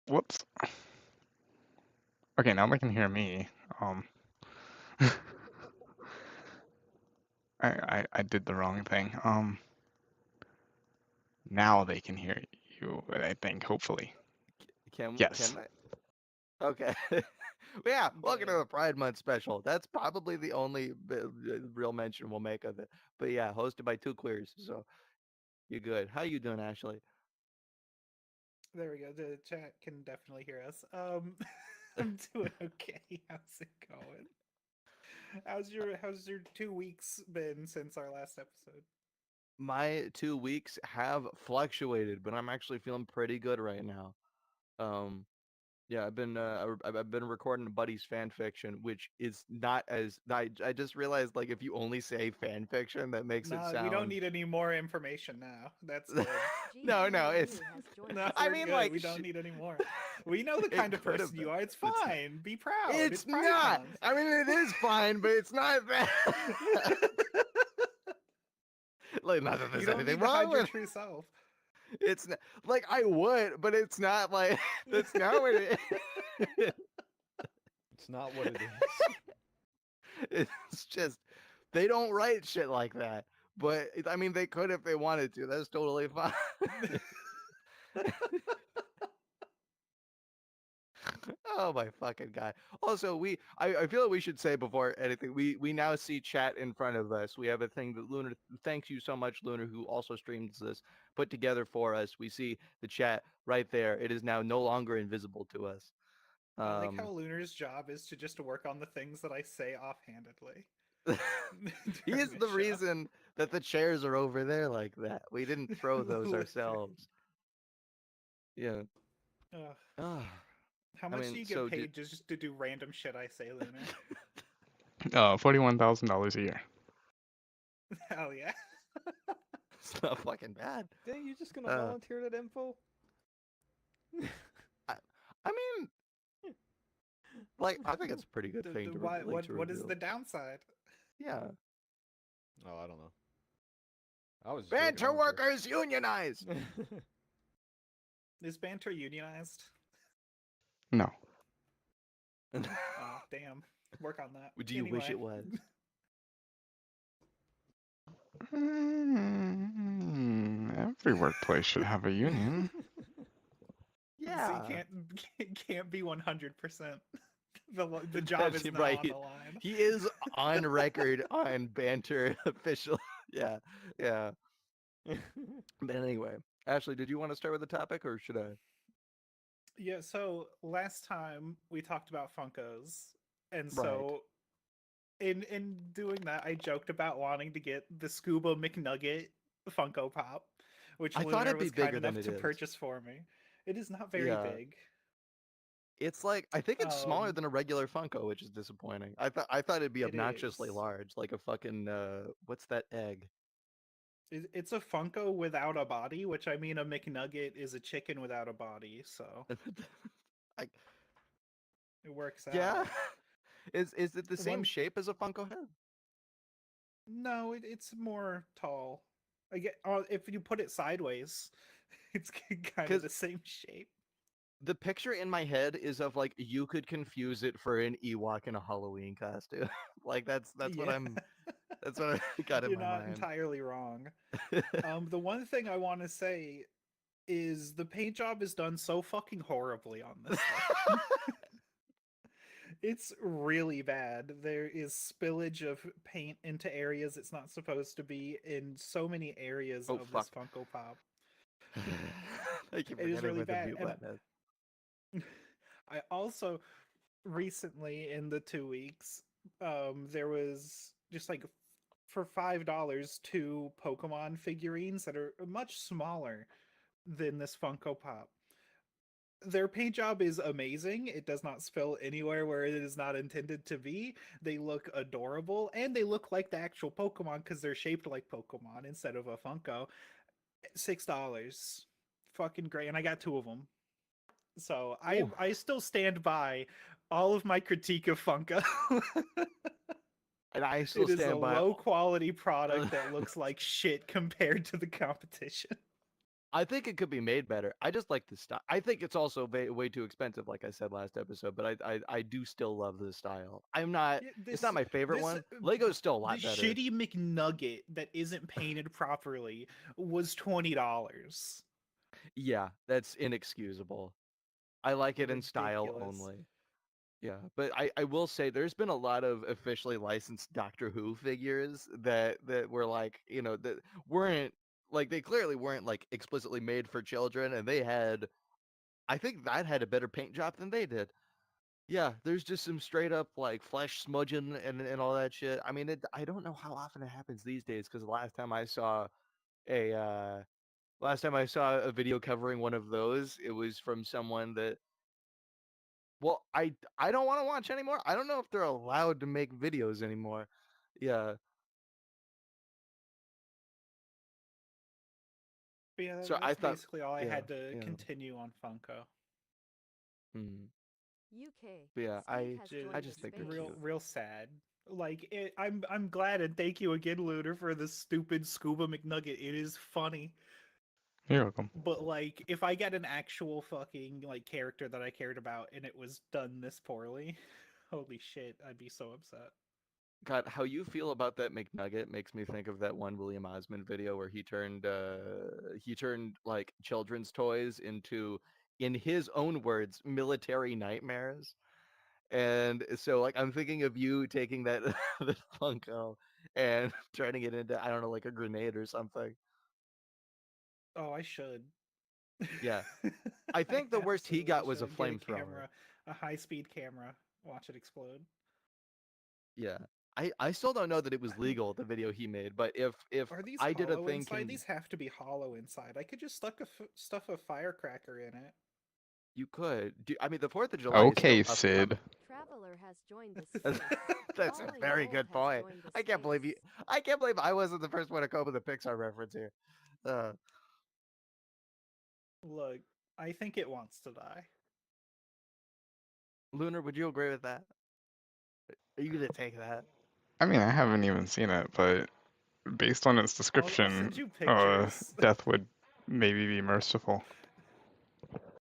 Whoops. Okay, now they can hear me. Um, I did the wrong thing. Now they can hear you, I think, hopefully. Can Yes. they? Okay. Yeah, welcome to Good. the Pride Month special. That's probably the only real mention we'll make of it. But yeah, hosted by two queers, so you're good. How you doing, Ashley? There we go. The chat can definitely hear us. I'm doing okay. How's it going? How's your 2 weeks been since our last episode? My 2 weeks have fluctuated, but I'm actually feeling pretty good right now. Um, Yeah, I've been recording a buddy's fan fiction, which is not as I just realized like if you only say fan fiction, that makes it Nah, we don't sound need any more information now. That's good. no, it's No, I we're mean good. like We don't need any more. We know the it kind of could have person been, you are. It's but it's not. fine. Be proud. It's It's Pride not. Month. I mean, it is fine, but it's not that. Like, not that You there's don't anything need to wrong hide your with true self. it. It's not, like I would, but it's not like that's not what it is. It's not what it is. It's just they don't write shit like that. But I mean, they could if they wanted to. That's totally fine. Oh my fucking god. Also, I feel like we should say before anything, we now see chat in front of us. We have a thing that Lunar, thanks you so much, Lunar, who also streams this, put together for us. We see the chat right there. It is now no longer invisible to us. I like how Um Lunar's job is to just work on the things that I say offhandedly he during is this the show. reason that the chairs are over there like that. We didn't throw those Literally. ourselves. Yeah. Ugh. Ah, How I much do mean, you get so did paid just to do random shit I say, Lunar? $41,000 a year. Hell yeah. it's not fucking bad. Dang, you just gonna Uh, volunteer that info? I, I mean, like, I think it's a pretty good thing to Why? to What is reveal. the downside? Yeah, Oh, I don't know. I was joking. I banter don't care. workers unionize. Is Banter unionized? No. Oh, damn. Work on that. Do you wish Anyway. it was? Every workplace should have a union. So you Yeah, can't be 100%. The job that's is now on right. the line. He is on record on banter official. Yeah, yeah. But anyway, Ashley, did you want to start with the topic or should I? Yeah, so last time we talked about Funkos, and Right. so in doing that, I joked about wanting to get the Scuba McNugget Funko Pop, which I thought Lunar it'd be was kind bigger than enough it to is. purchase for me. It is not very Yeah. big. It's like I think it's smaller Um, than a regular Funko, which is disappointing. I thought it'd be it obnoxiously is. large, like a fucking what's that egg? It's a Funko without a body, which I mean a McNugget is a chicken without a body, so I, it works yeah. out. Is it the same One shape as a Funko head? No, it's more tall. I get if you put it sideways, it's kind of Because the same shape. the picture in my head is of like you could confuse it for an Ewok in a Halloween costume. Like Yeah, that's what I got in you're my not mind. entirely wrong. The one thing I want to say is the paint job is done so fucking horribly on this thing. It's really bad. There is spillage of paint into areas it's not supposed to be in so many areas Oh of this fuck! Funko Pop. I keep It is forgetting really where the bad. mute And button is. I also recently in the 2 weeks, there was just like for $5 two Pokemon figurines that are much smaller than this Funko Pop. Their paint job is amazing. It does not spill anywhere where it is not intended to be. They look adorable and they look like the actual Pokemon because they're shaped like Pokemon instead of a Funko. $6. Fucking great. And I got two of them. So I Ooh. I still stand by all of my critique of Funko. And I still It is a stand by. low quality product that looks like shit compared to the competition. I think it could be made better. I just like the style. I think it's also way too expensive, like I said last episode. But I do still love the style. I'm not. Yeah, It's not my favorite this one. Lego's still a the lot better. shitty McNugget that isn't painted properly was $20. Yeah, that's inexcusable. I like it in style Ridiculous. only. Yeah, but I will say there's been a lot of officially licensed Doctor Who figures that were like, that weren't like they clearly weren't like explicitly made for children, and they had I think that had a better paint job than they did. Yeah, there's just some straight up like flesh smudging and all that shit. I mean, I don't know how often it happens these days because a the last time I saw a video covering one of those, it was from someone that well, I don't want to watch anymore. I don't know if they're allowed to make videos anymore. Yeah. But yeah, So I that's thought basically all I yeah, had to yeah. continue on Funko. Mm. UK. But yeah, Steve has Ju- I joined the just think they're space. cute. real sad. I'm glad and thank you again, Luder, for the stupid Scuba McNugget. It is funny. You're welcome. But like, if I get an actual fucking like character that I cared about and it was done this poorly, holy shit, I'd be so upset. God, how you feel about that McNugget makes me think of that one William Osmond video where he turned like children's toys into, in his own words, military nightmares. And so like I'm thinking of you taking that the Funko and turning it into, I don't know, like a grenade or something. Oh, I should. Yeah. I think the worst he absolutely got was a should get a flamethrower. camera, a high-speed camera. Watch it explode. Yeah. I still don't know that it was legal, the video he made, but if Are these I did a hollow thing inside? can These have to be hollow inside. I could just stuff a firecracker in it. you could do I mean the 4th of July is still Okay, upcoming. Sid. Traveler has joined the That's space. that's a Following very Gold good has point. joined the I can't believe you space. I can't believe I wasn't the first one to come up with a Pixar reference here. Uh Look, I think it wants to die. Lunar, would you agree with that? Are you gonna take that? I mean, I haven't even seen it, but based on its I'll send description, you pictures. death would maybe be merciful.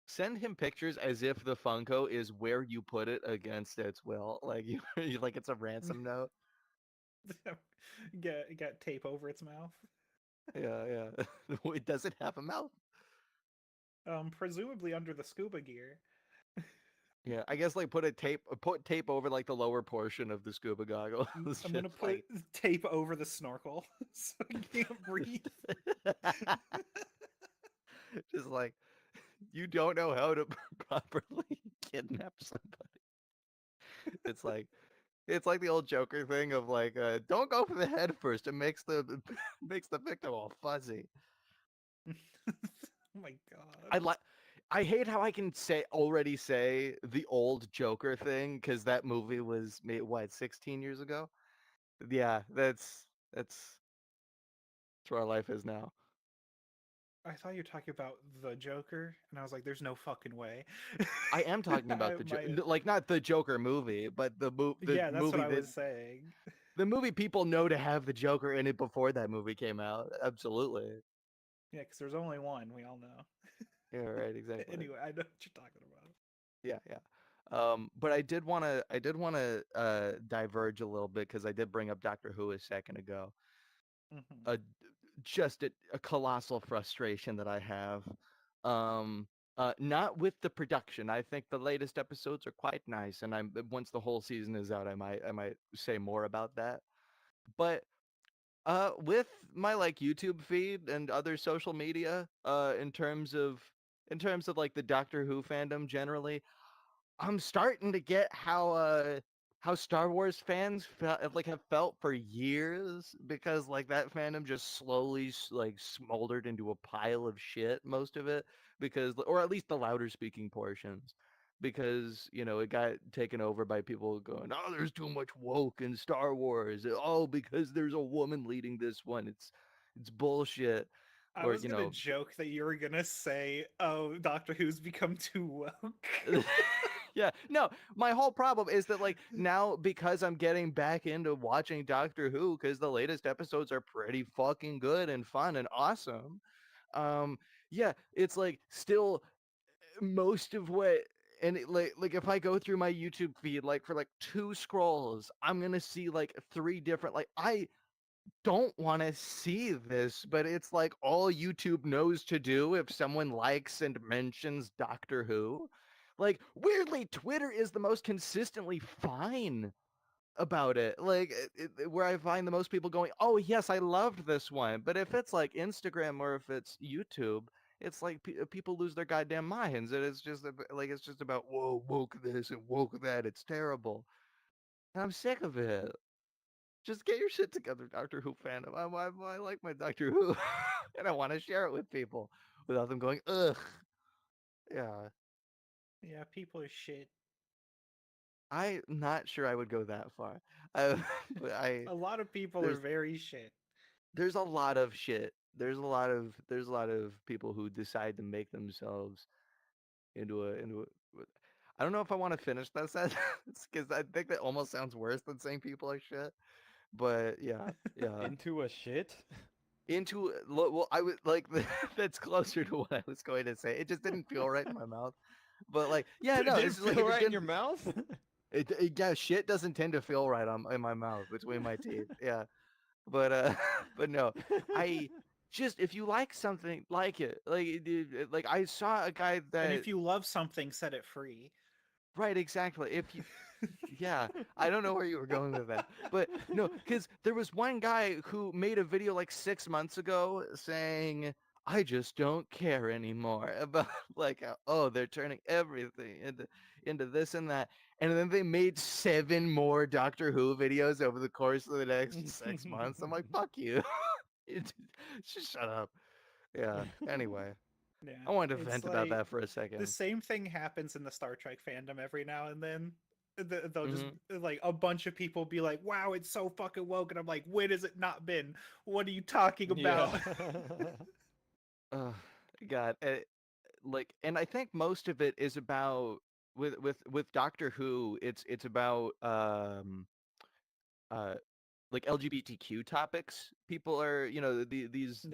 Send him pictures as if the Funko is where you put it against its will. Like like it's a ransom note. Get tape over its mouth. Yeah, yeah. Wait, does it have a mouth? Presumably under the scuba gear. Yeah, I guess like put tape over like the lower portion of the scuba goggles. I'm gonna Just put tape over the snorkel so I can't breathe. just like you don't know how to properly kidnap somebody. It's like it's like the old Joker thing of like, don't go for the head first. It makes the makes the victim all fuzzy. Oh my I god. like. I hate how I can say the old Joker thing because that movie was made what 16 years ago. Yeah, that's where our life is now. I thought you were talking about the Joker, and I was like, "There's no fucking way." I am talking about the My, like not the Joker movie, but the yeah, that's what movie I that was saying. the movie people know to have the Joker in it before that movie came out. Absolutely. Yeah, because there's only one. We all know. Yeah, right, exactly. Anyway, I know what you're talking about. Yeah, yeah. But I did wanna diverge a little bit because I did bring up Doctor Who a second ago. Hmm. Uh, just a colossal frustration that I have. Not with the production. I think the latest episodes are quite nice, and I'm once the whole season is out, I might say more about that. But with my like YouTube feed and other social media, in terms of like the Doctor Who fandom generally, I'm starting to get how Star Wars fans like have felt for years because like that fandom just slowly like smoldered into a pile of shit, most of it, because or at least the louder speaking portions, because it got taken over by people going, oh, there's too much woke in Star Wars, oh, because there's a woman leading this one, it's bullshit, I or was gonna joke that you were gonna say, "Oh, Doctor Who's become too woke." Yeah, no, my whole problem is that like now because I'm getting back into watching Doctor Who because the latest episodes are pretty fucking good and fun and awesome. Um, yeah, it's like still most of what and like if I go through my YouTube feed like for like two scrolls, I'm gonna see like three different like I don't want to see this, but it's like all YouTube knows to do if someone likes and mentions Doctor Who. Like weirdly, Twitter is the most consistently fine about it. Like where I find the most people going, "Oh yes, I loved this one." But if it's like Instagram or if it's YouTube, it's like people lose their goddamn minds, and it's just like it's just about whoa woke this and woke that. It's terrible, and I'm sick of it. Just get your shit together, Doctor Who fandom. I like my Doctor Who, and I want to share it with people without them going ugh. Yeah, Yeah, people are shit. I'm not sure I would go that far. I, but A lot of people are there's very shit. there's a lot of shit. There's a lot of people who decide to make themselves into a. I don't know if I want to finish that sentence because I think that almost sounds worse than saying people are shit. But yeah, yeah. Into a shit? Into well, I would like that's closer to what I was going to say. It just didn't feel right in my mouth. But like, yeah, no, Did it's it just like feel if you're right in gonna, your mouth? yeah, shit doesn't tend to feel right on in my mouth between my teeth. Yeah, but but no, I just if you like something, like it. Like I saw a guy And that if you love something, set it free. right exactly. If you yeah, I don't know where you were going with that, but no, because there was one guy who made a video like 6 months ago saying, "I just don't care anymore about like oh they're turning everything into this and that," and then they made 7 more Doctor Who videos over the course of the next 6 months. I'm like, "Fuck you, just shut up." Yeah. Anyway, Yeah, I wanted to it's vent about like that for a the second. same thing happens in the Star Trek fandom every now and then. They'll just Hmm. like a bunch of people be like, "Wow, it's so fucking woke," and I'm like, "When has it not been? What are you talking Yeah. about?" Oh, God. Like and I think most of it is about with Doctor Who, it's about uh like LGBTQ topics. People are, Yeah, these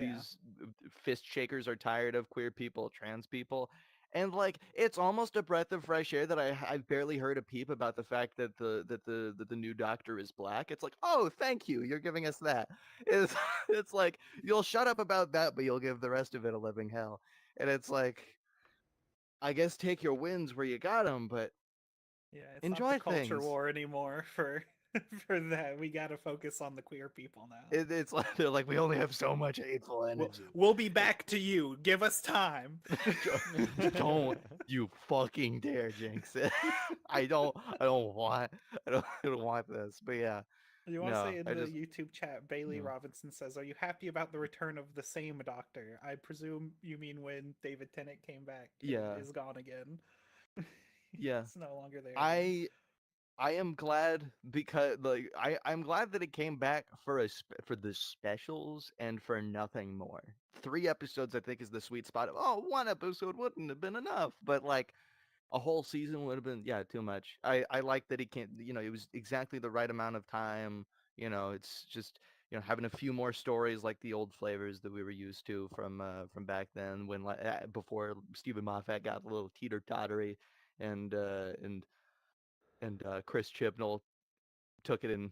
fist shakers are tired of queer people, trans people. And like it's almost a breath of fresh air that I've barely heard a peep about the fact that the new doctor is black. It's like, "Oh, thank you. You're giving us that." It's it's like you'll shut up about that, but you'll give the rest of it a living hell. And it's like I guess take your wins where you got them, but yeah, it's not the enjoy culture things. war anymore for for that. We got to focus on the queer people now. It's like they're like we only have so much hateful We'll energy. we'll be back to you. Give us time. Don't you fucking dare jinx it. I don't want I don't want this. But yeah, You want to no, say in I the just YouTube chat, Bailey no. Robinson says, "Are you happy about the return of the same Doctor?" I presume you mean when David Tennant came back and Yeah. is gone again. Yeah. He's no longer there again. I I am glad because like I'm glad that it came back for for the specials and for nothing more. 3 episodes I think is the sweet spot. Oh, 1 episode wouldn't have been enough, but like a whole season would have been yeah too much. I like that he can't it was exactly the right amount of time. It's just having a few more stories like the old flavors that we were used to from back then when before Stephen Moffat got a little teeter tottery and Chris Chibnall took it in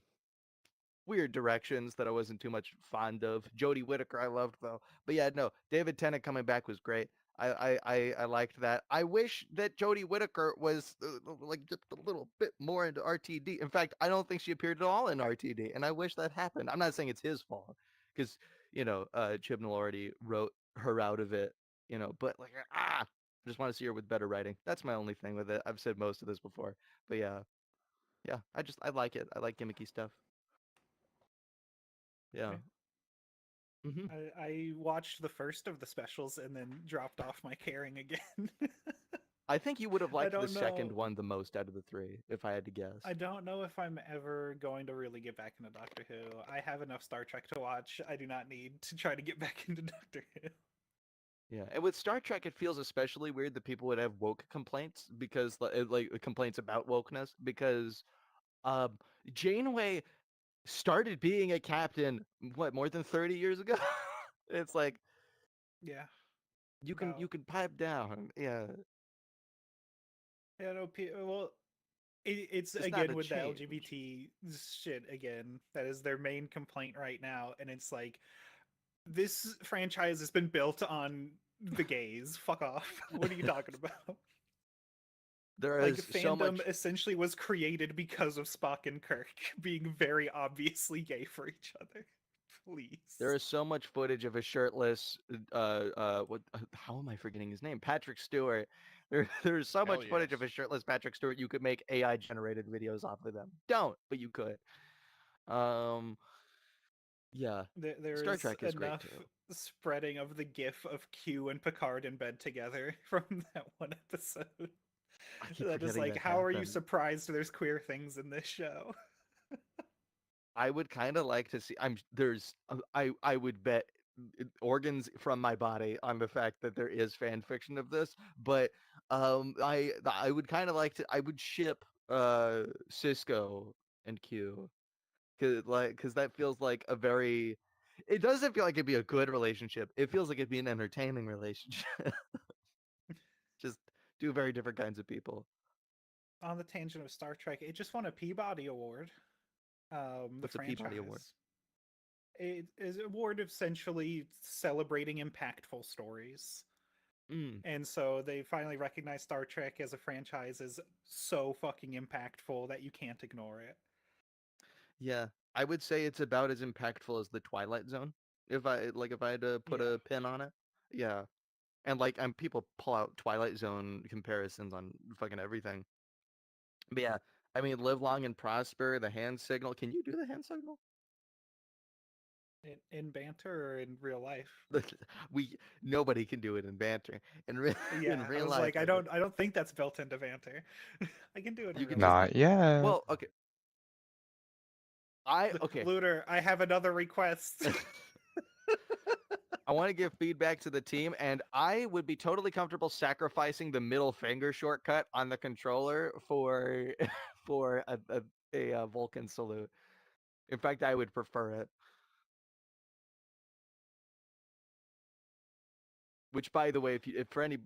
weird directions that I wasn't too much fond of. Jodie Whittaker I loved though. But yeah, no, David Tennant coming back was great. I liked that. I wish that Jodie Whittaker was like just a little bit more into RTD. In fact, I don't think she appeared at all in RTD, and I wish that happened. I'm not saying it's his fault because Chibnall already wrote her out of it. But like I just want to see her with better writing. That's my only thing with it. I've said most of this before, but yeah, yeah. I like it. I like gimmicky stuff. Yeah. Yeah. Hmm. I watched the first of the specials and then dropped off my caring again. I think you would have I liked the don't second know. one the most out of the three, if I had to guess. I don't know if I'm ever going to really get back into Doctor Who. I have enough Star Trek to watch. I do not need to try to get back into Doctor Who. Yeah, and with Star Trek, it feels especially weird that people would have woke complaints because, like, complaints about wokeness because um, Janeway started being a captain, what, more than 30 years ago? It's like, Yeah. about. you can pipe down. Yeah, Yeah, no, well, it's it's not again a with the change. LGBT shit again. That is their main complaint right now, and it's like this franchise has been built on the gays. Fuck off. What are you talking about? There Like is so fandom much. essentially was created because of Spock and Kirk being very obviously gay for each other. There Please. is so much footage of a shirtless. What? How am I forgetting his name? Patrick Stewart. There's so Hell much footage of yes. a shirtless Patrick Stewart. You could make AI generated videos off of them. Don't, but you could. Um, yeah. There Star is Trek is great enough too. spreading of the gif of Q and Picard in bed together from that one episode. I keep That is forgetting like, that how are you happened. surprised there's queer things in this show? I would kind of like to see. I would bet organs from my body on the fact that there is fan fiction of this, but I would kind of like to. I would ship Cisco and Q because that feels like a very. It doesn't feel like it'd be a good relationship. It feels like it'd be an entertaining relationship. Just two very different kinds of people. On the tangent of Star Trek, it just won a Peabody Award. The What's a Peabody Award? franchise. It is an award essentially celebrating impactful stories. Mm, And so they finally recognized Star Trek as a franchise as so fucking impactful that you can't ignore it. yeah, I would say it's about as impactful as the Twilight Zone. If I had to put Yeah. a pin on it, yeah. And like, people pull out Twilight Zone comparisons on fucking everything. But yeah, I mean, live long and prosper. The hand signal. Can you do the hand signal? In banter or in real life. We nobody can do it in banter. In Yeah, I real was life, like, I think I don't think that's built into banter. I can do it in you real can just. life. Not yet. Well, okay. Okay. Looter, I have another request. I want to give feedback to the team, and I would be totally comfortable sacrificing the middle finger shortcut on the controller for for a Vulcan salute. In fact, I would prefer it. Which, by the way, if for any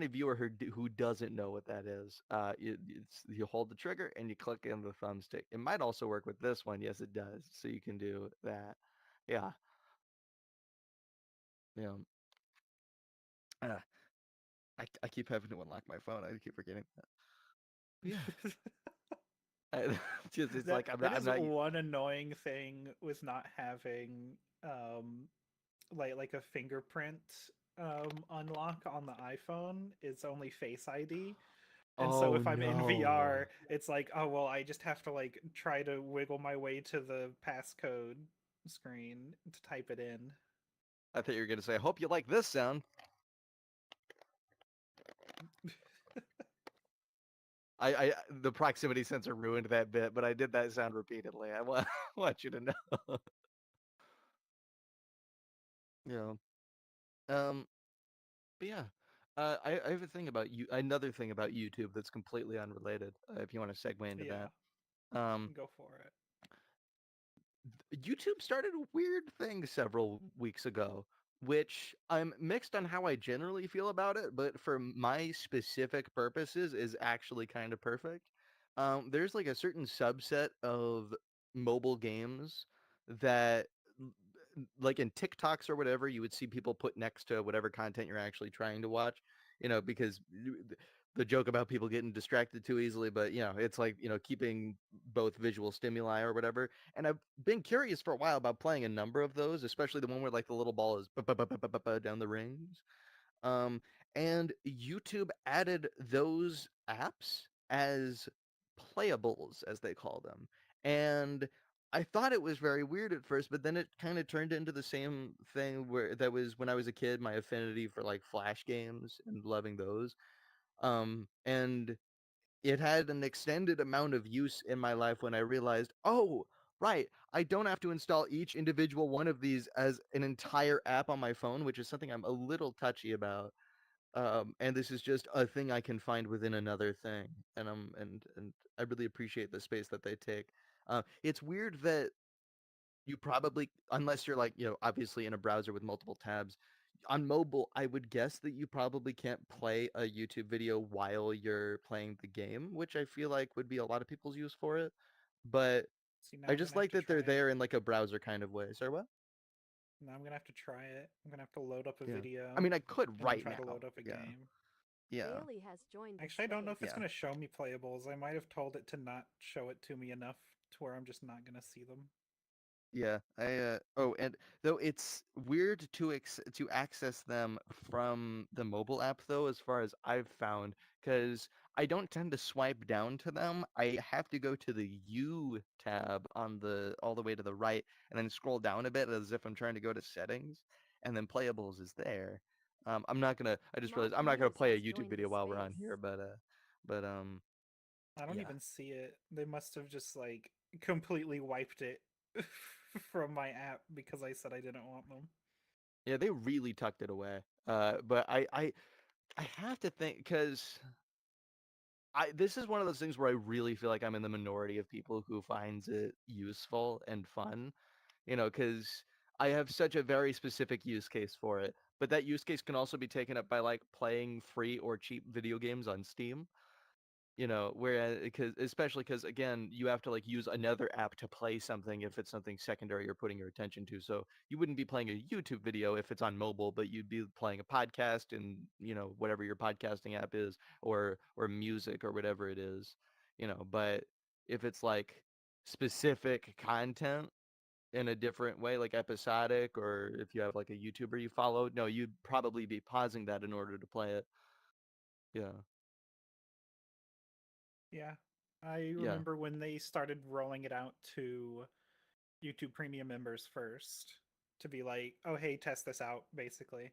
viewer who doesn't know what that is, you hold the trigger and you click in the thumbstick. It might also work with this one. Yes, it does. So you can do that. Yeah. Yeah. Uh, I keep having to unlock my phone. I keep forgetting that. Yeah. Just it's like That I'm is not. one annoying thing with not having um like a fingerprint unlock on the iPhone. It's only Face ID. And so Oh if I'm in no. VR, it's like, oh well, I just have to like try to wiggle my way to the passcode screen to type it in. I thought you were gonna say, I hope you like this sound. I the proximity sensor ruined that bit, but I did that sound repeatedly. I want want you to know. Yeah. Um. But yeah. I have a thing about you. Another thing about YouTube that's completely unrelated. If you want to segue into Yeah, that. Um. go for it. YouTube started a weird thing several weeks ago, which I'm mixed on how I generally feel about it, but for my specific purposes is actually kind of perfect. There's like a certain subset of mobile games that, like in TikToks or whatever, you would see people put next to whatever content you're actually trying to watch, because the joke about people getting distracted too easily, but it's like, keeping both visual stimuli or whatever. And I've been curious for a while about playing a number of those, especially the one where like the little ball is down the rings. Um, and YouTube added those apps as playables, as they call them. And I thought it was very weird at first, but then it kind of turned into the same thing where that was when I was a kid, my affinity for like flash games and loving those. And it had an extended amount of use in my life when I realized, oh, right, I don't have to install each individual one of these as an entire app on my phone, which is something I'm a little touchy about. And this is just a thing I can find within another thing, and I really appreciate the space that they take. It's weird that you probably, unless you're like, obviously in a browser with multiple tabs, on mobile, I would guess that you probably can't play a YouTube video while you're playing the game, which I feel like would be a lot of people's use for it. But See, now I I'm just gonna have like to that try they're it. there in like a browser kind of way. Sorry, what? Now I'm gonna have to try it. I'm gonna have to load up a Yeah. video I mean, I could and then right try to now. load up a Yeah. game. Yeah. Bailey has joined the Actually, I don't know if it's space. Yeah. gonna show me playables. I might have told it to not show it to me enough to where I'm just not gonna see them. Yeah, oh, and though it's weird to access them from the mobile app though, as far as I've found, because I don't tend to swipe down to them. I have to go to the U tab on the all the way to the right, and then scroll down a bit as if I'm trying to go to settings, and then playables is there. I'm not gonna. I just realized Mark I'm not gonna Muse play a has YouTube joined the video while we're on here, space. but I don't yeah. even see it. They must have just like completely wiped it from my app because I said I didn't want them. Yeah, they really tucked it away. But I have to think because this is one of those things where I really feel like I'm in the minority of people who finds it useful and fun, because I have such a very specific use case for it. But that use case can also be taken up by like playing free or cheap video games on Steam. Whereas because especially because again, you have to like use another app to play something if it's something secondary you're putting your attention to. So you wouldn't be playing a YouTube video if it's on mobile, but you'd be playing a podcast in, whatever your podcasting app is, or music or whatever it is. But if it's like specific content in a different way, like episodic, or if you have like a YouTuber you follow, no, you'd probably be pausing that in order to play it. Yeah. Yeah. I Yeah. remember when they started rolling it out to YouTube Premium members first to be like, oh, hey, test this out, basically.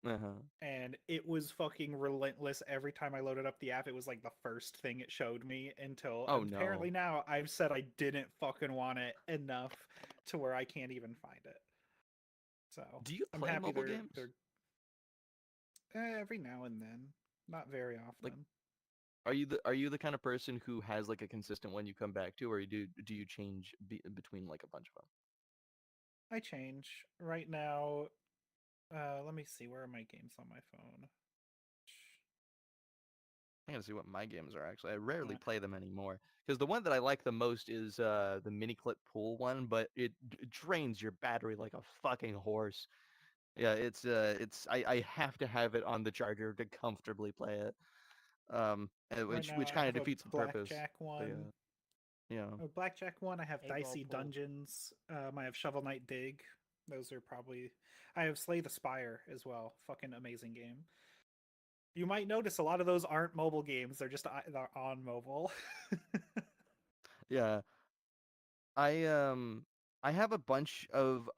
Uh-huh. And it was fucking relentless. Every time I loaded up the app, it was like the first thing it showed me until Oh apparently no. now I've said I didn't fucking want it enough to where I can't even find it. So Do you I'm play happy mobile games? they're every now and then, not very Like, often. are you the kind of person who has like a consistent one you come back to, or do you change between like a bunch of them? I change right now. Let me see, where are my games on my phone? I gotta see what my games are actually. I rarely Uh, play them anymore because the one that I like the most is the mini clip pool one, but it drains your battery like a fucking horse. Yeah, I have to have it on the charger to comfortably play it. right Which now which I kind of have a defeats the purpose. blackjack But one. yeah. A blackjack one. I have 8 ball Dicey pool. Dungeons. I have Shovel Knight Dig. Those are probably. I have Slay the Spire as well. Fucking amazing game. You might notice a lot of those aren't mobile games. They're on mobile. Yeah. I um I have a bunch of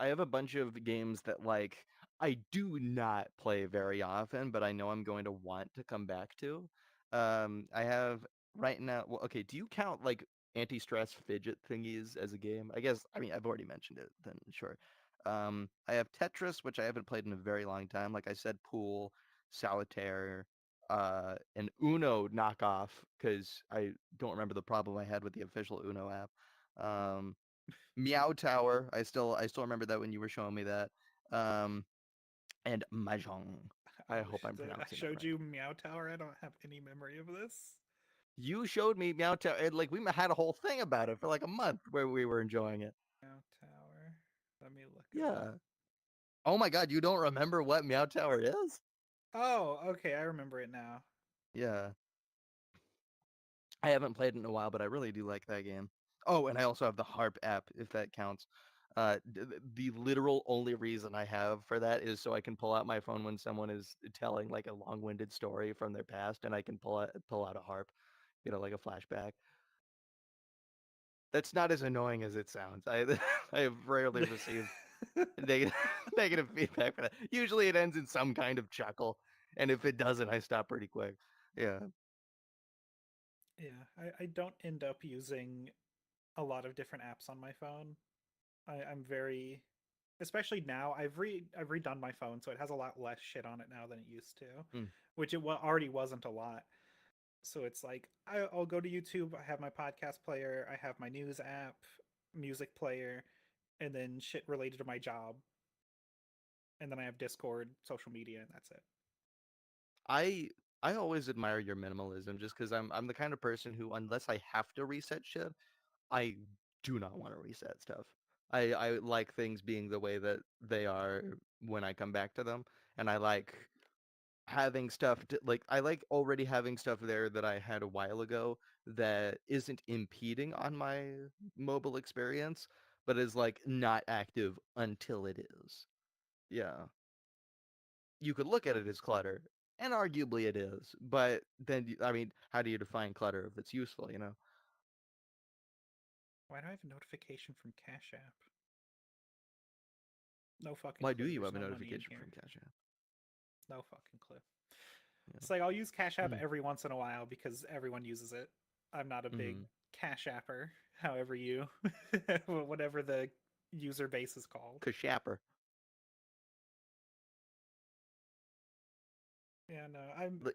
games that like I do not play very often, but I know I'm going to want to come back to. I have right now. Well, okay, do you count like anti-stress fidget thingies as a game? I mean I've already mentioned it, then sure. I have Tetris, which I haven't played in a very long time. Like I said, pool, solitaire, an Uno knockoff, because I don't remember the problem I had with the official Uno app. Um, Meow Tower. I still remember that when you were showing me that. Um, and Mahjong. I hope I'm I pronouncing that showed right. you Meow Tower. I don't have any memory of this. You showed me Meow Tower. And, like we had a whole thing about it for like a month where we were enjoying it. Meow Tower. Let me look it up. Yeah. Oh my God, you don't remember what Meow Tower is? Oh, okay. I remember it now. Yeah. I haven't played it in a while, but I really do like that game. Oh, and I also have the Harp app, if that counts. The literal only reason I have for that is so I can pull out my phone when someone is telling like a long-winded story from their past, and I can pull out a harp, like a flashback. That's not as annoying as it sounds. I have rarely received negative negative feedback for that. Usually, it ends in some kind of chuckle, and if it doesn't, I stop pretty quick. Yeah. Yeah, I don't end up using a lot of different apps on my phone. I'm very, especially now. I've redone my phone, so it has a lot less shit on it now than it used to, Mm. which already wasn't a lot. So it's like I'll go to YouTube. I have my podcast player. I have my news app, music player, and then shit related to my job. and then I have Discord, social media, and that's it. I I always admire your minimalism just because I'm the kind of person who, unless I have to reset shit, I do not want to reset stuff. I like things being the way that they are when I come back to them, and I like having stuff like I like already having stuff there that I had a while ago that isn't impeding on my mobile experience, but is like not active until it is. Yeah. You could look at it as clutter, and arguably it is, but then I mean, how do you define clutter if it's useful, you know? Why do I have a notification from Cash App? No fucking Why do clue. you There's have a no money in notification here. from Cash App? No fucking clue. Yeah. It's like I'll use Cash App Mm. every once in a while because everyone uses it. I'm not a big Mm-hmm. Cash Apper, however you, whatever the user base is called. Kashapper. Yeah, no,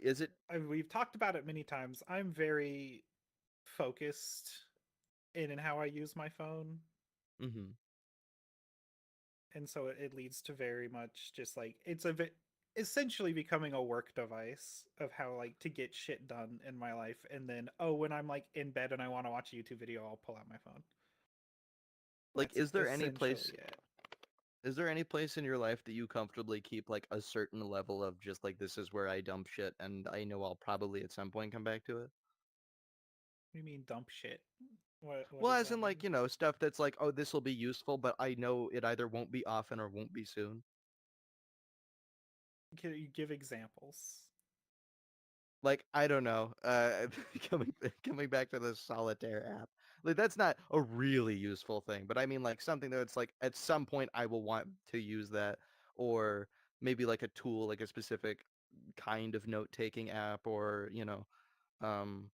Is it? we've talked about it many times. I'm very focused in how I use my phone, Mm-hmm. and so it leads to very much just like it's essentially becoming a work device of how like to get shit done in my life. And then when I'm like in bed and I want to watch a YouTube video, I'll pull out my phone. Like, That's essentially it. is there any place in your life that you comfortably keep like a certain level of just like this is where I dump shit and I know I'll probably at some point come back to it? What do you mean dump shit? What Well, does as that in like, mean? you know, stuff that's like, oh, this will be useful, but I know it either won't be often or won't be soon. Can you give examples? Like, I don't know, coming coming back to the solitaire app. Like that's not a really useful thing, but I mean like something that's like at some point I will want to use that, or maybe like a tool, like a specific kind of note-taking app, or, you know, um,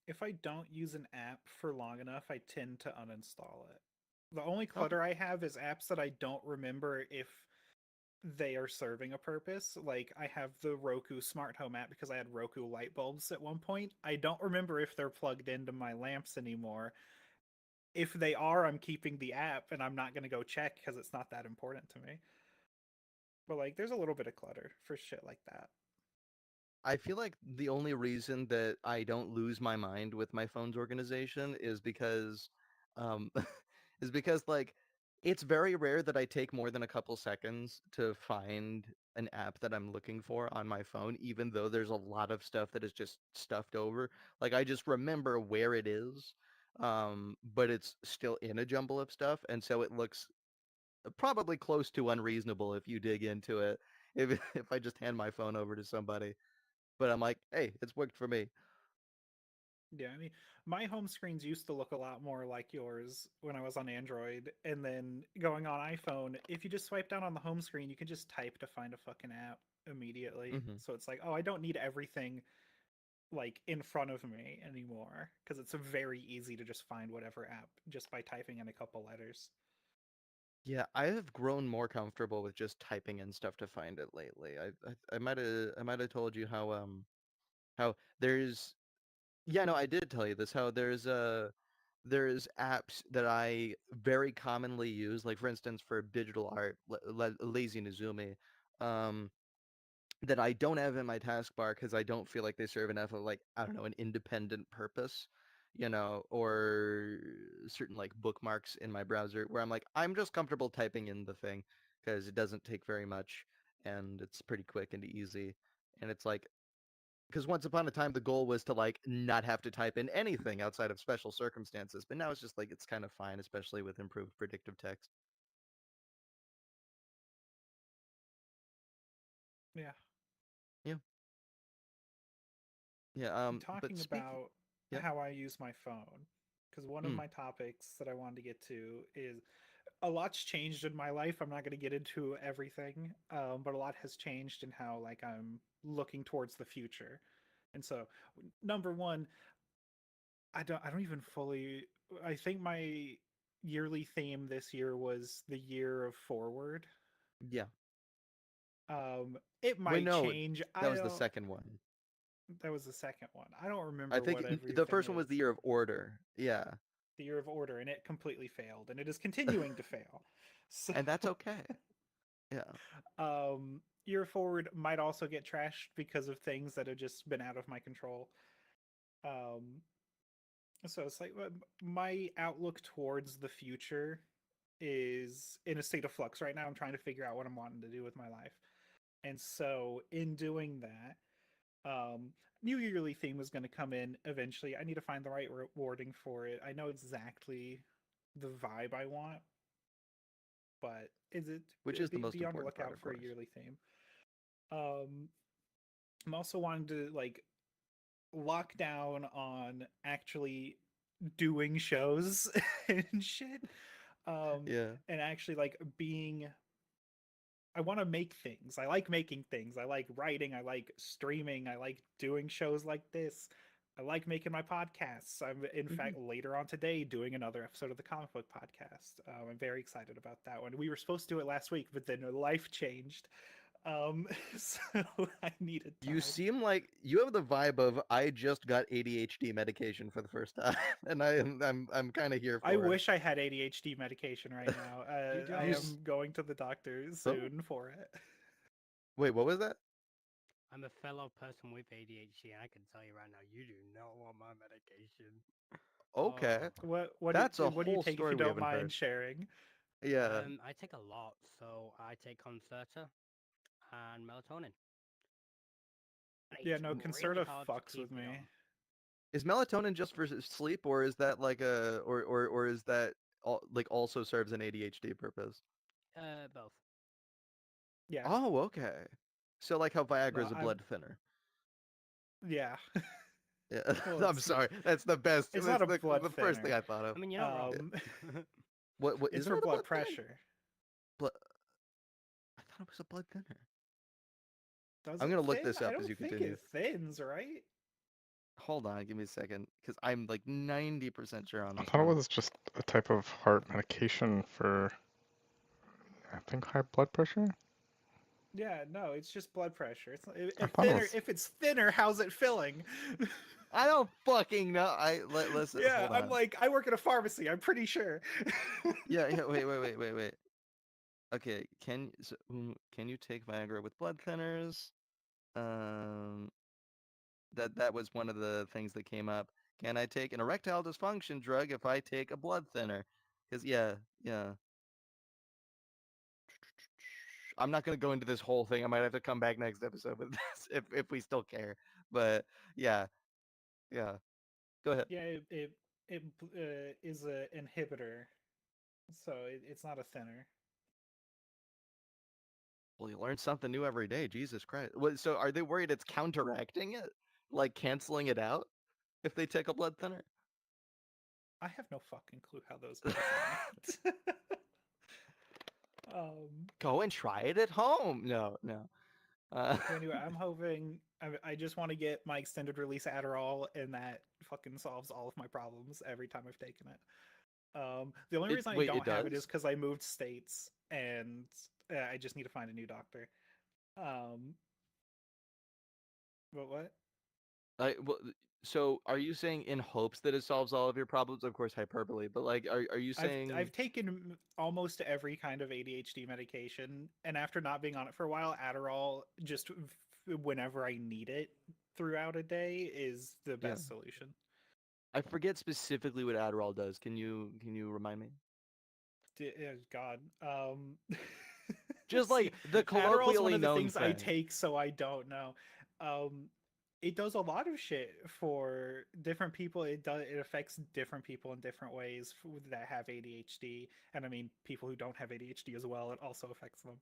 If I don't use an app for long enough, I tend to uninstall it. The only okay. clutter I have is apps that I don't remember if they are serving a purpose. Like I have the Roku smart home app because I had Roku light bulbs at one point. I don't remember if they're plugged into my lamps anymore. If they are, I'm keeping the app and I'm not going to go check because it's not that important to me. But like there's a little bit of clutter for shit like that. I feel like the only reason that I don't lose my mind with my phone's organization is because, um, is because like it's very rare that I take more than a couple seconds to find an app that I'm looking for on my phone, even though there's a lot of stuff that is just stuffed over. Like I just remember where it is, but it's still in a jumble of stuff, and so it looks probably close to unreasonable if you dig into it. If if I just hand my phone over to somebody. But I'm like, hey, it's worked for me. Yeah, I mean, my home screens used to look a lot more like yours when I was on Android, and then going on iPhone, if you just swipe down on the home screen, you can just type to find a fucking app immediately. Hmm. So it's like, oh, I don't need everything like in front of me anymore because it's very easy to just find whatever app just by typing in a couple letters. Yeah, I have grown more comfortable with just typing in stuff to find it lately. I might have told you how there's yeah, no, I did tell you this, how there's apps that I very commonly use, like for instance for digital art, Lazy Nizumi. Um, that I don't have in my taskbar because I don't feel like they serve enough of like, I don't know, an independent purpose, you know, or certain like bookmarks in my browser where I'm like, I'm just comfortable typing in the thing because it doesn't take very much and it's pretty quick and easy. And it's like, because once upon a time the goal was to like not have to type in anything outside of special circumstances, but now it's just like it's kind of fine, especially with improved predictive text. Yeah. Yeah, yeah. But Talking speaking, about yeah. how I use my phone, because one of Mm, my topics that I wanted to get to is a lot's changed in my life. I'm not going to get into everything, but a lot has changed in how like I'm looking towards the future. And so, number one, I don't even fully. I think my yearly theme this year was the year of forward. yeah. It Wait, might no, change. that I was the don't. second one. That was the second one. I don't I remember think what the everything first one was the is. year of order. Yeah, The year of order, and it completely failed, and it is continuing to fail. So and that's okay. Yeah. Year forward might also get trashed because of things that have just been out of my control. Um, so it's like my outlook towards the future is in a state of flux right now. I'm trying to figure out what I'm wanting to do with my life. And so in doing that, new yearly theme is going to come in eventually. I need to find the right wording for it. I know exactly the vibe I want, but is it Which is the most be on the important part, lookout of for a course. yearly theme. I'm also wanting to like lock down on actually doing shows and shit. Yeah. And actually like being I want to make things. I like making things. I like writing. I like streaming. I like doing shows like this. I like making my podcasts. I'm, in fact, later on today doing another episode of the comic book podcast. I'm very excited about that one. We were supposed to do it last week, but then life changed. So I needed time. You seem like you have the vibe of I just got ADHD medication for the first time, and I'm kind of here for I it. wish I had ADHD medication right now. You do I have- am going to the doctor soon for it. Wait, what was that? I'm a fellow person with ADHD, and I can tell you right now, you do not want my medication. Okay, Oh. What that's a what do you whole take if story you we don't haven't mind heard. sharing? Yeah. I take a lot, so I take Concerta and melatonin. And Yeah, it's no, really Concerta hard to fucks keep with me. it on. Is melatonin just for sleep, or is that like a or is that like also serves an ADHD purpose? Both. Yeah. Oh, okay. So like how Viagra No, is a I'm blood thinner. yeah. Yeah. Well, I'm sorry. That's the best. it's That's not a blood the first thing thinner. I thought of. I mean, you're not wrong. What It's isn't for it a blood blood thinner? pressure. Blood. I thought it was a blood thinner. Does I'm it gonna look thin? this I up as don't you think continue. it thins, right? Hold on, give me a second, because I'm like 90% sure on I this thought it one. was just a type of heart medication for, I think, high blood pressure. Yeah, no, it's just blood pressure. It's not, I if thought it thinner. was. If it's thinner, how's it filling? I don't fucking know. Listen. Yeah, Hold I'm on. like, I work at a pharmacy. I'm pretty sure. Yeah. Wait. Okay. Can you take Viagra with blood thinners? Um. That was one of the things that came up. Can I take an erectile dysfunction drug if I take a blood thinner? Because yeah. I'm not gonna go into this whole thing. I might have to come back next episode with this if we still care. But yeah. Go ahead. Yeah, it is a inhibitor, so it's not a thinner. Well, you learn something new every day. Jesus Christ. So are they worried it's counteracting it? Like canceling it out if they take a blood thinner? I have no fucking clue how those interact. Go and try it at home. No. Anyway, I'm hoping. I just want to get my extended release Adderall, and that fucking solves all of my problems every time I've taken it. The only reason I Wait, it don't have it does? is because I moved states, and I just need to find a new doctor. Um, but what? Well, so are you saying in hopes that it solves all of your problems? Of course, hyperbole. But like, are you saying? I've taken almost every kind of ADHD medication, and after not being on it for a while, Adderall just whenever I need it throughout a day is the Yeah. best solution. I forget specifically what Adderall does. Can you remind me? God. Just See, like the Adderall's one colloquially of the known things I thing. take, so I don't know. It does a lot of shit for different people. It affects different people in different ways that have ADHD, and I mean people who don't have ADHD as well. It also affects them.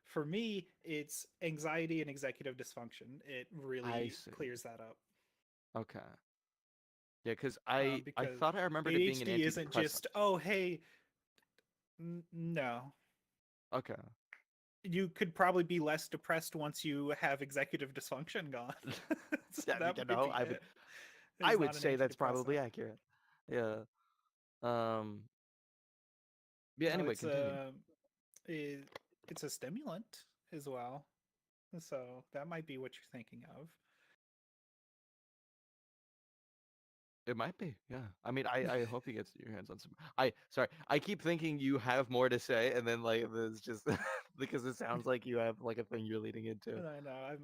For me, it's anxiety and executive dysfunction. It I really see. clears that up. Okay. Yeah, because I Because thought I remembered it being an ADHD isn't antidepressant. just hey, no. Okay. You could probably be less depressed once you have executive dysfunction gone. So Yeah, that you might know, be I would it. I It's would not an say that's probably antidepressant. accurate. Yeah. Um. Yeah. No, Anyway, continue. it, it's a stimulant as well. So that might be what you're thinking of. It might be, yeah. I mean, I hope he gets your hands on some. Sorry, I keep thinking you have more to say, and then like there's just because it sounds like you have like a thing you're leading into. And I know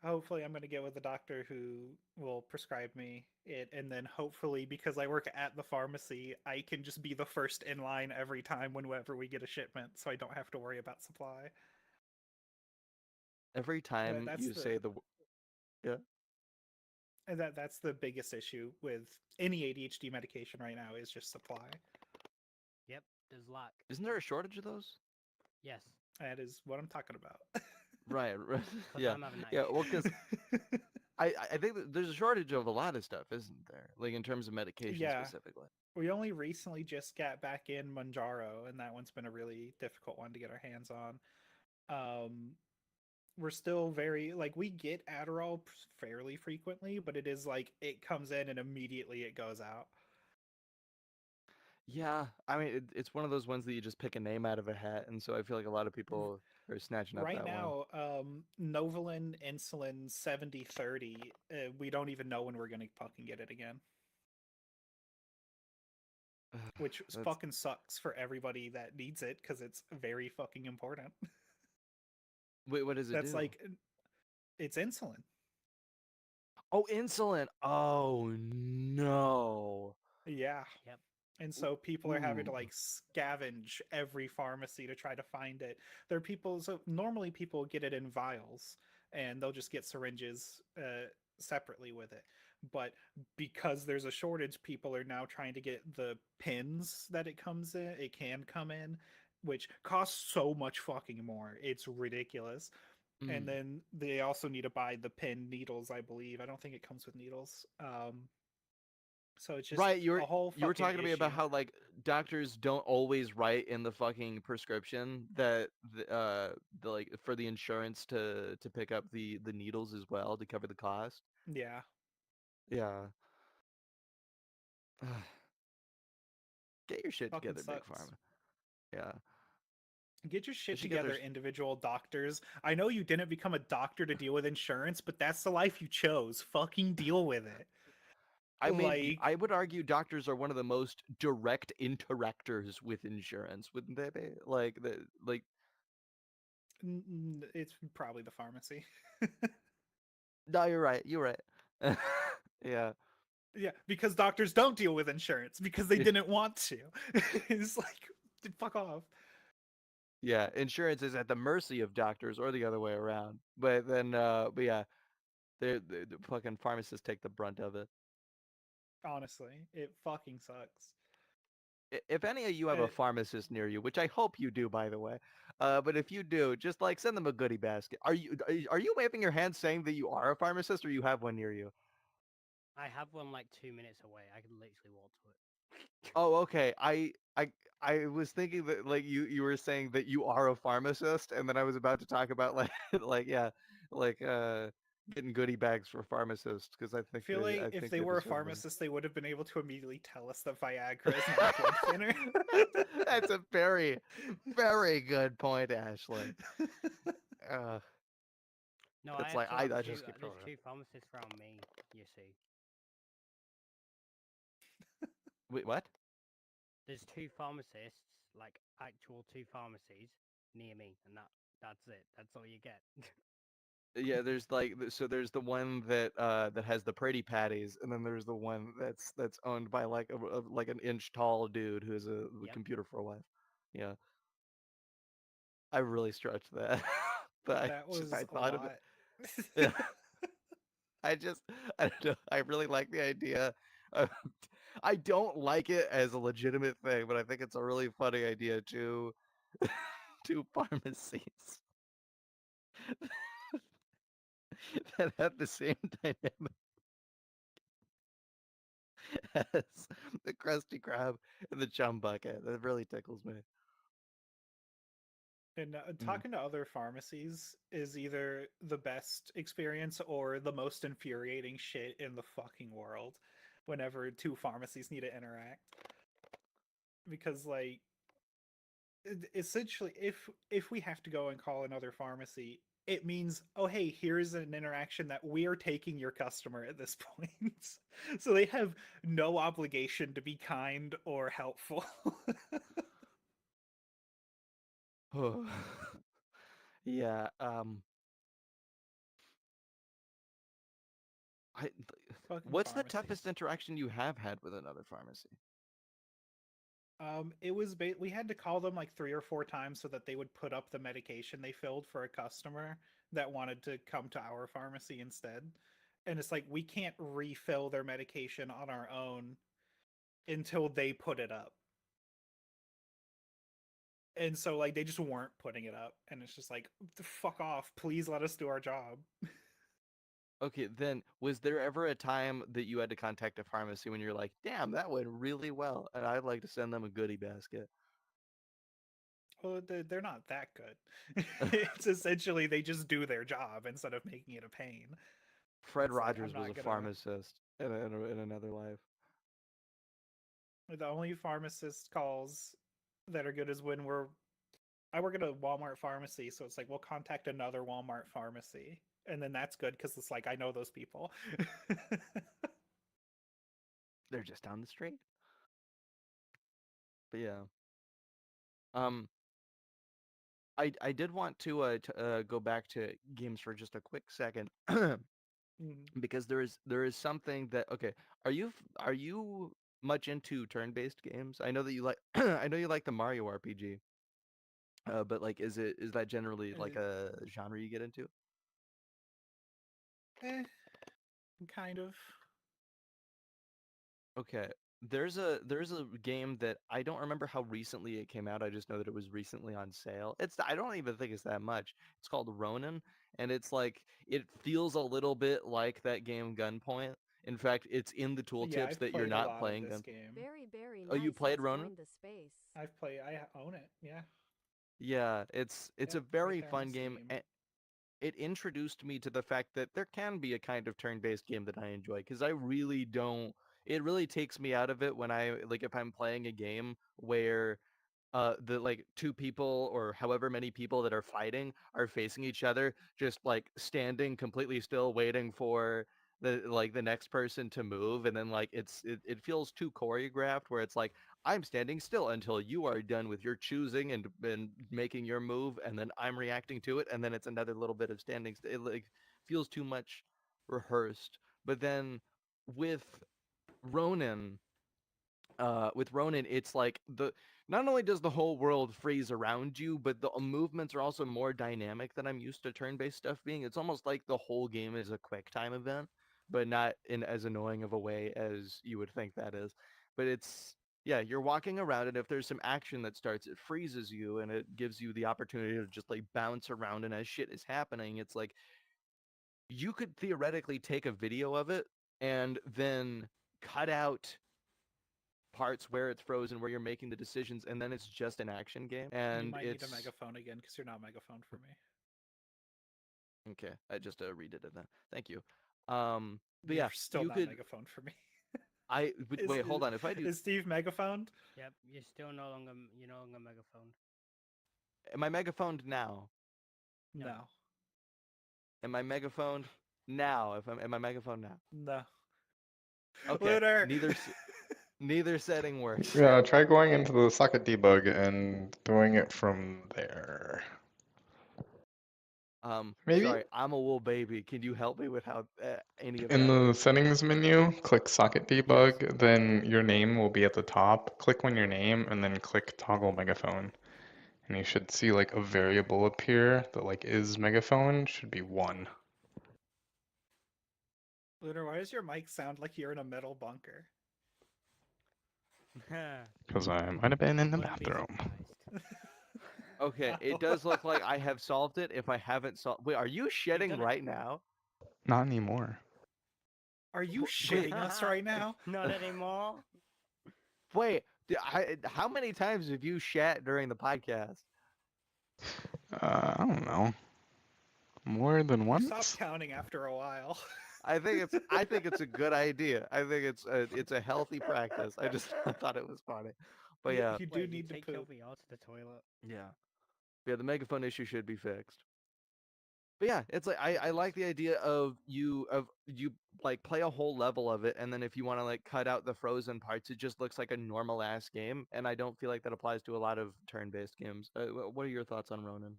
hopefully I'm gonna get with a doctor who will prescribe me it, and then hopefully because I work at the pharmacy, I can just be the first in line every time whenever we get a shipment, so I don't have to worry about supply. Every time That's you the say yeah, and that's the biggest issue with any ADHD medication right now is just supply. Yep, there's lack. isn't there a shortage of those? Yes, That is what I'm talking about. Right, right. because Yeah, I'm having that yeah. issue. Well, because I think that there's a shortage of a lot of stuff, isn't there? Like in terms of medication Yeah, specifically. we only recently just got back in Manjaro, and that one's been a really difficult one to get our hands on. We're still very like we get Adderall fairly frequently, but it is like it comes in and immediately it goes out. Yeah, I mean it's one of those ones that you just pick a name out of a hat, and so I feel like a lot of people are snatching up Right that one. now, Novolin insulin 70/30, we don't even know when we're gonna fucking get it again, which That's fucking sucks for everybody that needs it because it's very fucking important. wait, what does it That's do? like it's insulin. Oh, insulin. Oh no. Yeah. Yep. And so people are having to Ooh. like scavenge every pharmacy to try to find it. There are people, so normally people get it in vials and they'll just get syringes separately with it. But because there's a shortage, people are now trying to get the pins that it can come in, which costs so much fucking more. It's ridiculous. And Mm. then they also need to buy the pin needles, I believe. I don't think it comes with needles. So it's just Right, a whole you were fucking talking to me about issue. how like doctors don't always write in the fucking prescription that the like for the insurance to pick up the needles as well to cover the cost. Yeah. Yeah. Get your shit Fucking together, Big sucks. Pharma. Yeah. Get your They shit should get their together, individual doctors. I know you didn't become a doctor to deal with insurance, but that's the life you chose. Fucking deal with it. Like, I would argue doctors are one of the most direct interactors with insurance, wouldn't they be? Like it's probably the pharmacy. no, you're right. You're right. Yeah. Yeah, because doctors don't deal with insurance because they didn't want to. It's like, fuck off. Yeah, insurance is at the mercy of doctors or the other way around. But then but yeah, the fucking pharmacists take the brunt of it. Honestly, it fucking sucks. If any of you have a Uh, pharmacist near you, which I hope you do, by the way, but if you do, just like send them a goodie basket. Are you waving your hand saying that you are a pharmacist or you have one near you? I have one like 2 minutes away. I can literally walk to it. Oh, okay. I was thinking that like you were saying that you are a pharmacist, and then I was about to talk about like like yeah, like getting goodie bags for pharmacists because I feel like I if think they they were a deserve them. pharmacist, they would have been able to immediately tell us that Viagra is not a blood thinner. That's a very, very good point, Ashley. Uh, No, I it's like actually have I two. just keep There's throwing it. two pharmacists around me. You see, Wait, what? there's two pharmacists, like actual two pharmacies near me, and that's it. That's all you get. Yeah, there's like so there's the one that that has the pretty patties, and then there's the one that's owned by like like an inch tall dude who has a Yep. computer for a wife. Yeah, I really stretched that, but That was I a thought of it. lot. Yeah, I just I don't know. I really like the idea. Of, I don't like it as a legitimate thing, but I think it's a really funny idea to to pharmacies that have the same dynamic as the Krusty Krab and the Chum Bucket. That really tickles me. And Mm. talking to other pharmacies is either the best experience or the most infuriating shit in the fucking world whenever two pharmacies need to interact. Because like essentially if we have to go and call another pharmacy, it means, oh, hey, here's an interaction that we're taking your customer at this point. So they have no obligation to be kind or helpful. Yeah. I, Fucking what's the toughest pharmacies. interaction you have had with another pharmacy? It was we had to call them like 3 or 4 times so that they would put up the medication they filled for a customer that wanted to come to our pharmacy instead. And it's like we can't refill their medication on our own until they put it up. And so like they just weren't putting it up, and it's just like, fuck off, please let us do our job. Okay, then was there ever a time that you had to contact a pharmacy when you're like, damn, that went really well, and I'd like to send them a goodie basket? Well, they're not that good. It's essentially they just do their job instead of making it a pain. Fred It's like, I'm Rogers was not a gonna. pharmacist in another life. The only pharmacist calls that are good is when I work at a Walmart pharmacy, so it's like we'll contact another Walmart pharmacy, and then that's good because it's like I know those people. They're just down the street. But yeah. Um, I did want to go back to games for just a quick second Mhm. because there is something that okay, are you much into turn-based games? I know that you like I know you like the Mario RPG. But like is that generally like a genre you get into? Eh, kind of. Okay. There's a game that I don't remember how recently it came out. I just know that it was recently on sale. I don't even think it's that much. It's called Ronin, and it's like it feels a little bit like that game Gunpoint. In fact, it's in the Yeah, tooltips I've that you're played a not lot of playing this Gun. game. Very Oh, you nice played has Ronin? joined the space. I own it. Yeah. Yeah, it's a Yep, right very there on fun game. Steam. It introduced me to the fact that there can be a kind of turn-based game that I enjoy because I really don't. It really takes me out of it when I like if I'm playing a game where the like two people or however many people that are fighting are facing each other just like standing completely still waiting for the next person to move and then like it feels too choreographed where it's like I'm standing still until you are done with your choosing and making your move and then I'm reacting to it and then it's another little bit of standing it like feels too much rehearsed but then with Ronin Ronin, it's like the not only does the whole world freeze around you, but the movements are also more dynamic than I'm used to turn-based stuff being. It's almost like the whole game is a quick time event, but not in as annoying of a way as you would think that is. But it's yeah, you're walking around, and if there's some action that starts, it freezes you, and it gives you the opportunity to just like bounce around. And as shit is happening, it's like you could theoretically take a video of it and then cut out parts where it's frozen, where you're making the decisions, and then it's just an action game. You And might need a it's megaphone again because you're not megaphone for me. okay. I just redid it then. Thank you. But You're yeah, still you not could. megaphone for me. Wait, hold on. If I do, Is Steve megaphoned? Yep, you're no longer megaphone. am I megaphoned now? No. No. Am I megaphoned now? If I'm, am I megaphone now? No. Okay. Lunar. Neither setting works. Yeah, try going into the socket debug and doing it from there. Maybe? Sorry, I'm a wool baby. Can you help me with how any of In that the works? settings menu, click socket Yes. debug, then your name will be at the top. Click on your name and then click toggle megaphone. And you should see like a variable appear that like is megaphone, should be 1. Lunar, why does your mic sound like you're in a metal bunker? Because I might have been in the Wouldn't be bathroom. surprised. Okay, it Ow. does look like I have solved it. If I haven't solved, wait, are you shedding done it. right now? Not anymore. Are you Wait, shitting us right now? Not anymore. wait. How many times have you shat during the podcast? I don't know. More than You stopped once? counting after a while. I think it's a good idea. I think it's a healthy practice. I just I thought it was funny. But you, yeah, you do Wait, you need to take your poop. VR to the toilet? yeah. Yeah, the megaphone issue should be fixed. But yeah, it's like I like the idea of you like play a whole level of it, and then if you want to like cut out the frozen parts, it just looks like a normal ass game, and I don't feel like that applies to a lot of turn-based games. What are your thoughts on Ronin?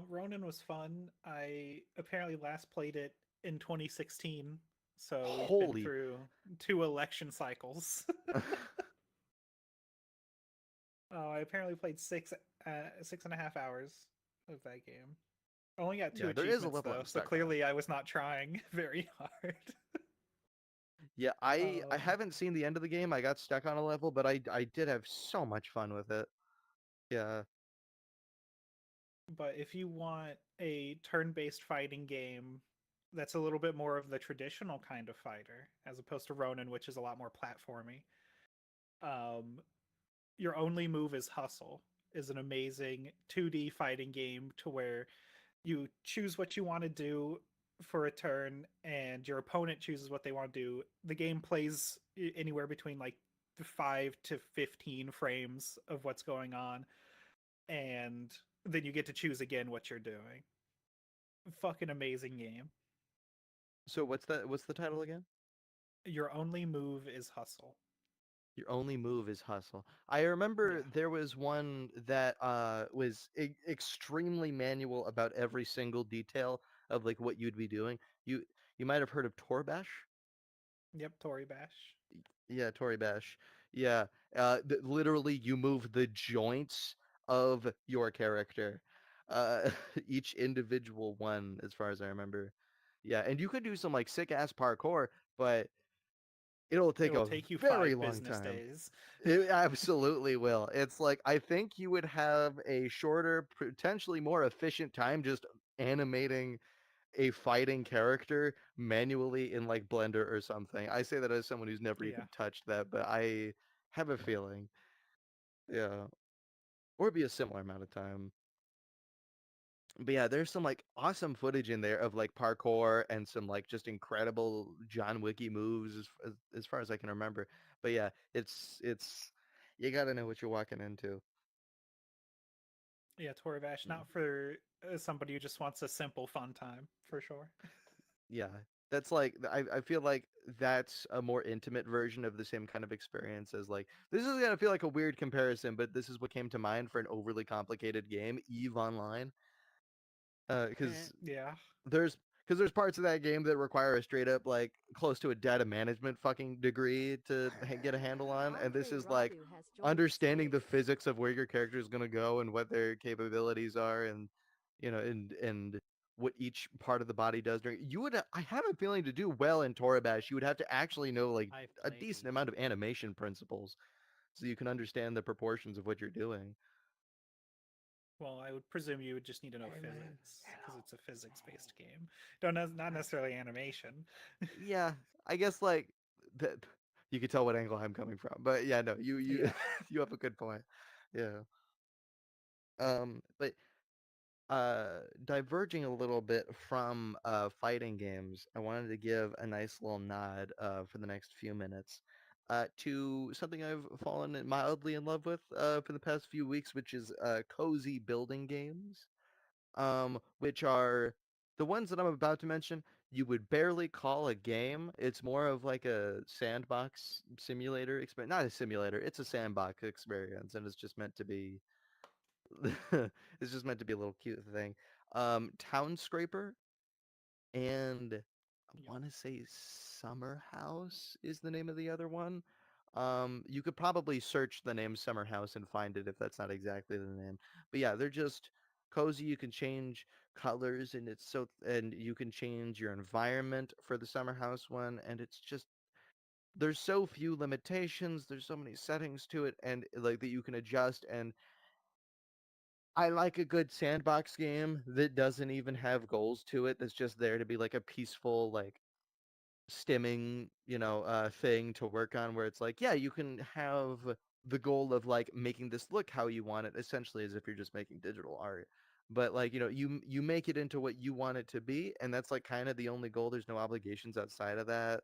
Ronin was fun. I apparently last played it in 2016, so we've been Holy. through 2 election cycles. I apparently played 6.5 hours of that game. I only got two Yeah, there is a achievements level though, I'm so stuck on. clearly I was not trying very hard. Yeah, I um, haven't seen the end of the game. I got stuck on a level, but I did have so much fun with it. Yeah. but if you want a turn-based fighting game that's a little bit more of the traditional kind of fighter, as opposed to Ronin, which is a lot more platformy, um, Your Only Move is Hustle is an amazing 2D fighting game to where you choose what you want to do for a turn and your opponent chooses what they want to do. The game plays anywhere between like 5 to 15 frames of what's going on, and then you get to choose again what you're doing. Fucking amazing game. So what's the title again? Your Only Move is Hustle. Your only move is hustle. I remember Yeah. there was one that was extremely manual about every single detail of like what you'd be doing. You might have heard of Torbash? Yep, Tori Bash. Yeah, Tori Bash. Yeah, literally you move the joints of your character, uh, each individual one, as far as I remember. Yeah, and you could do some like sick ass parkour, but it'll It take will a take you very 5 long business time. days. It absolutely will. It's like I think you would have a shorter, potentially more efficient time just animating a fighting character manually in like Blender or something. I say that as someone who's never Yeah. even touched that, but I have a feeling. Yeah. Or it'd be a similar amount of time. But yeah, there's some like awesome footage in there of like parkour and some like just incredible John Wicky moves as far as I can remember. But yeah, it's you got to know what you're walking into. Yeah, Tori Bash, Yeah. not for somebody who just wants a simple fun time, for sure. Yeah. That's like I feel like that's a more intimate version of the same kind of experience as like this is gonna feel like a weird comparison, but this is what came to mind for an overly complicated game, Eve Online. Eh, Because Yeah. there's there's parts of that game that require a straight up like close to a data management fucking degree to get a handle on, and this Andre is like Radu has joined the understanding the stage. physics of where your character is going to go and what their capabilities are, and and what each part of the body does during. You would I have a feeling to do well in Torabash, you would have to actually know like I've a played decent Eve. amount of animation principles so you can understand the proportions of what you're doing. Well, I would presume you would just need to know Hey man, physics because hello, it's a physics-based hello. game. Don't not necessarily animation. Yeah, I guess like that you could tell what angle I'm coming from. But yeah, no, you Yeah. you have a good point. Yeah. But diverging a little bit from fighting games, I wanted to give a nice little nod for the next few minutes to something I've fallen mildly in love with for the past few weeks, which is cozy building games, which are the ones that I'm about to mention. You would barely call a game. It's more of like a sandbox simulator experience. Not a simulator. It's a sandbox experience, and it's just meant to be. It's just meant to be a little cute thing. Town Scraper and I Yep. want to say Summer House is the name of the other one. You could probably search the name Summer House and find it if that's not exactly the name. But yeah, they're just cozy. You can change colors and and you can change your environment for the Summer House one, and it's just there's so few limitations, there's so many settings to it and like that you can adjust, and I like a good sandbox game that doesn't even have goals to it. That's just there to be like a peaceful, like stimming, thing to work on where it's like, yeah, you can have the goal of like making this look how you want it, essentially as if you're just making digital art. But like, you make it into what you want it to be, and that's like kind of the only goal. There's no obligations outside of that.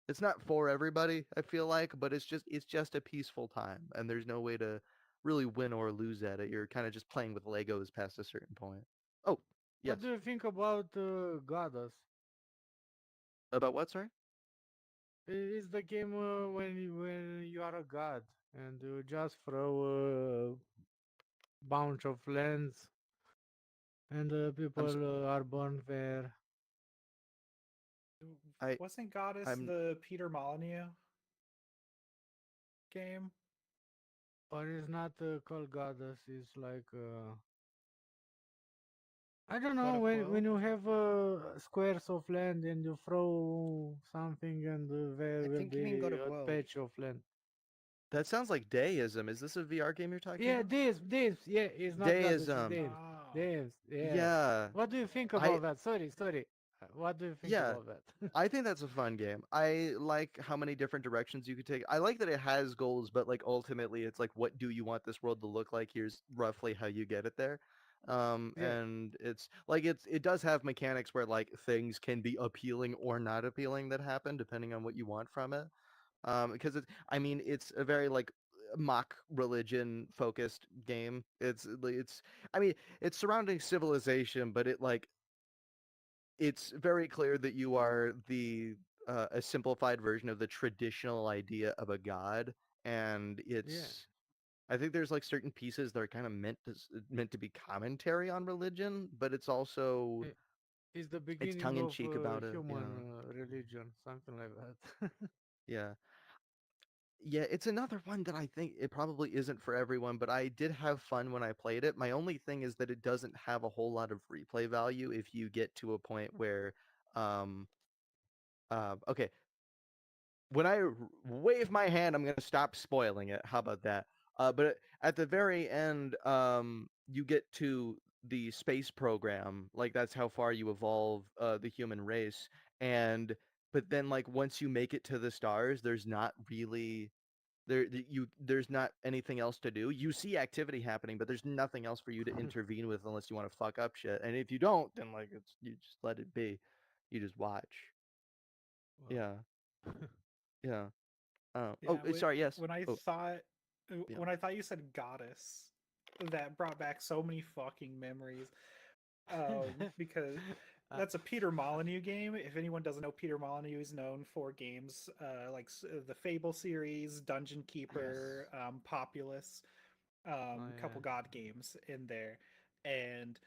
It's not for everybody, I feel like, but it's just a peaceful time, and there's no way to really win or lose at it. You're kind of just playing with Legos past a certain point. Oh, yes. What do you think about Goddess? About what, sorry? It's the game when you are a god and you just throw a bunch of lands and I'm s- people are born there. I Wasn't Goddess I'm the Peter Molyneux game? Or it's not called Goddess. It's like I don't God know of when Will? you have squares of land and you throw something and there I will think you mean God be of a World. patch of land. that sounds like deism. Is this a VR game you're talking Yeah, about? this, yeah, it's not Goddess, it's Deism. Oh. Yeah. Yeah. What do you think I about that? Sorry. What do you think yeah. about that? I think that's a fun game. I like how many different directions you could take. I like that it has goals, but like ultimately it's like what do you want this world to look like? Here's roughly how you get it there. Yeah, And it's like it does have mechanics where like things can be appealing or not appealing that happen depending on what you want from it. Because I mean it's a very like mock religion focused game. It's I mean it's surrounding civilization, but it's very clear that you are a simplified version of the traditional idea of a god, and yeah. it's I think there's like certain pieces that are kind of meant to be commentary on religion, but it's also I- It's the it's beginning tongue in of cheek about it, you human know. religion, something like that. Yeah. Yeah, it's another one that I think it probably isn't for everyone, but I did have fun when I played it. My only thing is that it doesn't have a whole lot of replay value if you get to a point where um okay, when wave my hand, I'm gonna stop spoiling it. How about that? But at the very end, you get to the space program. Like that's how far you evolve the human race. And but then like once you make it to the stars, there's not really there's not anything else to do. You see activity happening, but there's nothing else for you to intervene with unless you want to fuck up shit. And if you don't, then like it's you just let it be. You just watch. Well, Yeah. Yeah. Oh, Yeah, sorry. Yes. when I Oh, thought yeah. when I thought you said goddess, that brought back so many fucking memories. Because uh, that's a Peter Molyneux game. If anyone doesn't know, Peter Molyneux is known for games like the Fable series, Dungeon yes. Keeper, Populous, Oh couple yeah. god games in there, and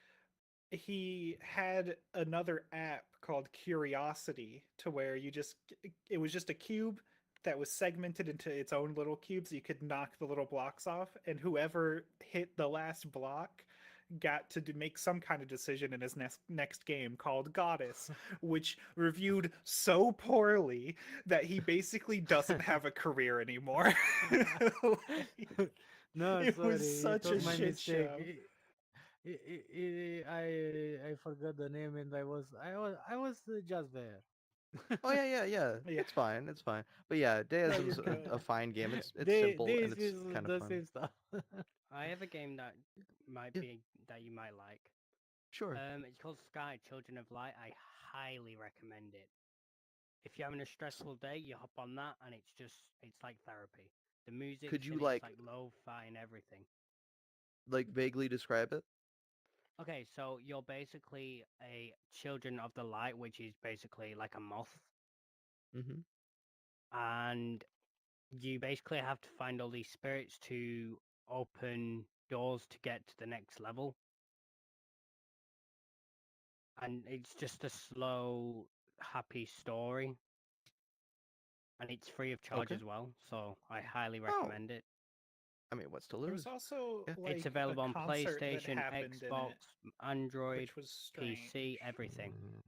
he had another app called Curiosity to where it was just a cube that was segmented into its own little cubes. You could knock the little blocks off, and whoever hit the last block got to make some kind of decision in his next game called Goddess, which reviewed so poorly that he basically doesn't have a career anymore. Like, No, it was sorry, it such a was my shit mistake. show. I forgot the name and I was just there. Oh yeah, yeah, yeah. Yeah, It's fine. It's fine. But yeah, no, you're Deism's a good. fine game. It's simple and This it's is kind of the fun. same stuff. I have a game that might Yeah, be that you might like. sure. It's called Sky Children of Light. I highly recommend it. If you're having a S- stressful day, you hop on that, and it's like therapy. The Could music's you in it, it's like lo-fi and everything. like vaguely describe it? Okay, so you're basically a Children of the Light, which is basically like a moth, Mm-hmm. and you basically have to find all these spirits to open doors to get to the next level. And it's just a slow, happy story, and it's free of charge Okay. as well. So I highly Oh, recommend it. I mean, what's to There lose? was also Yeah. It's like a available on concert that PlayStation, happened in Xbox, it, Android, which was strange. PC, everything.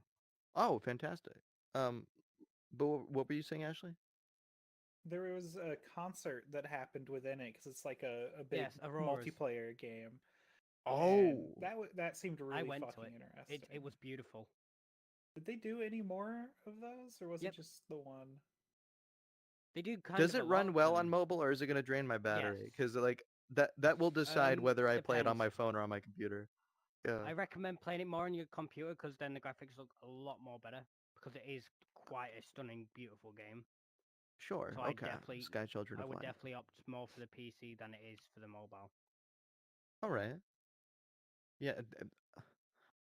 Oh, fantastic. Um, but what were you saying, Ashley? There was a concert that happened within it because it's like a big Yes, Auroras. multiplayer game, and Oh, that seemed I really went to fucking it. It interesting. was beautiful. Did they do any more of those, or was it Yep, just the one? they do kind does of a it lot run of well on them. mobile or is it going to drain my Yes. battery? Because like that will decide whether I play it on Depends. my phone or on my computer. Yeah. I recommend playing it more on your computer because then the graphics look a lot more better because it is quite a stunning, beautiful game. Sure. So Okay. Sky Children I of would Light. definitely opt more for the PC than it is for the mobile. All right. Yeah.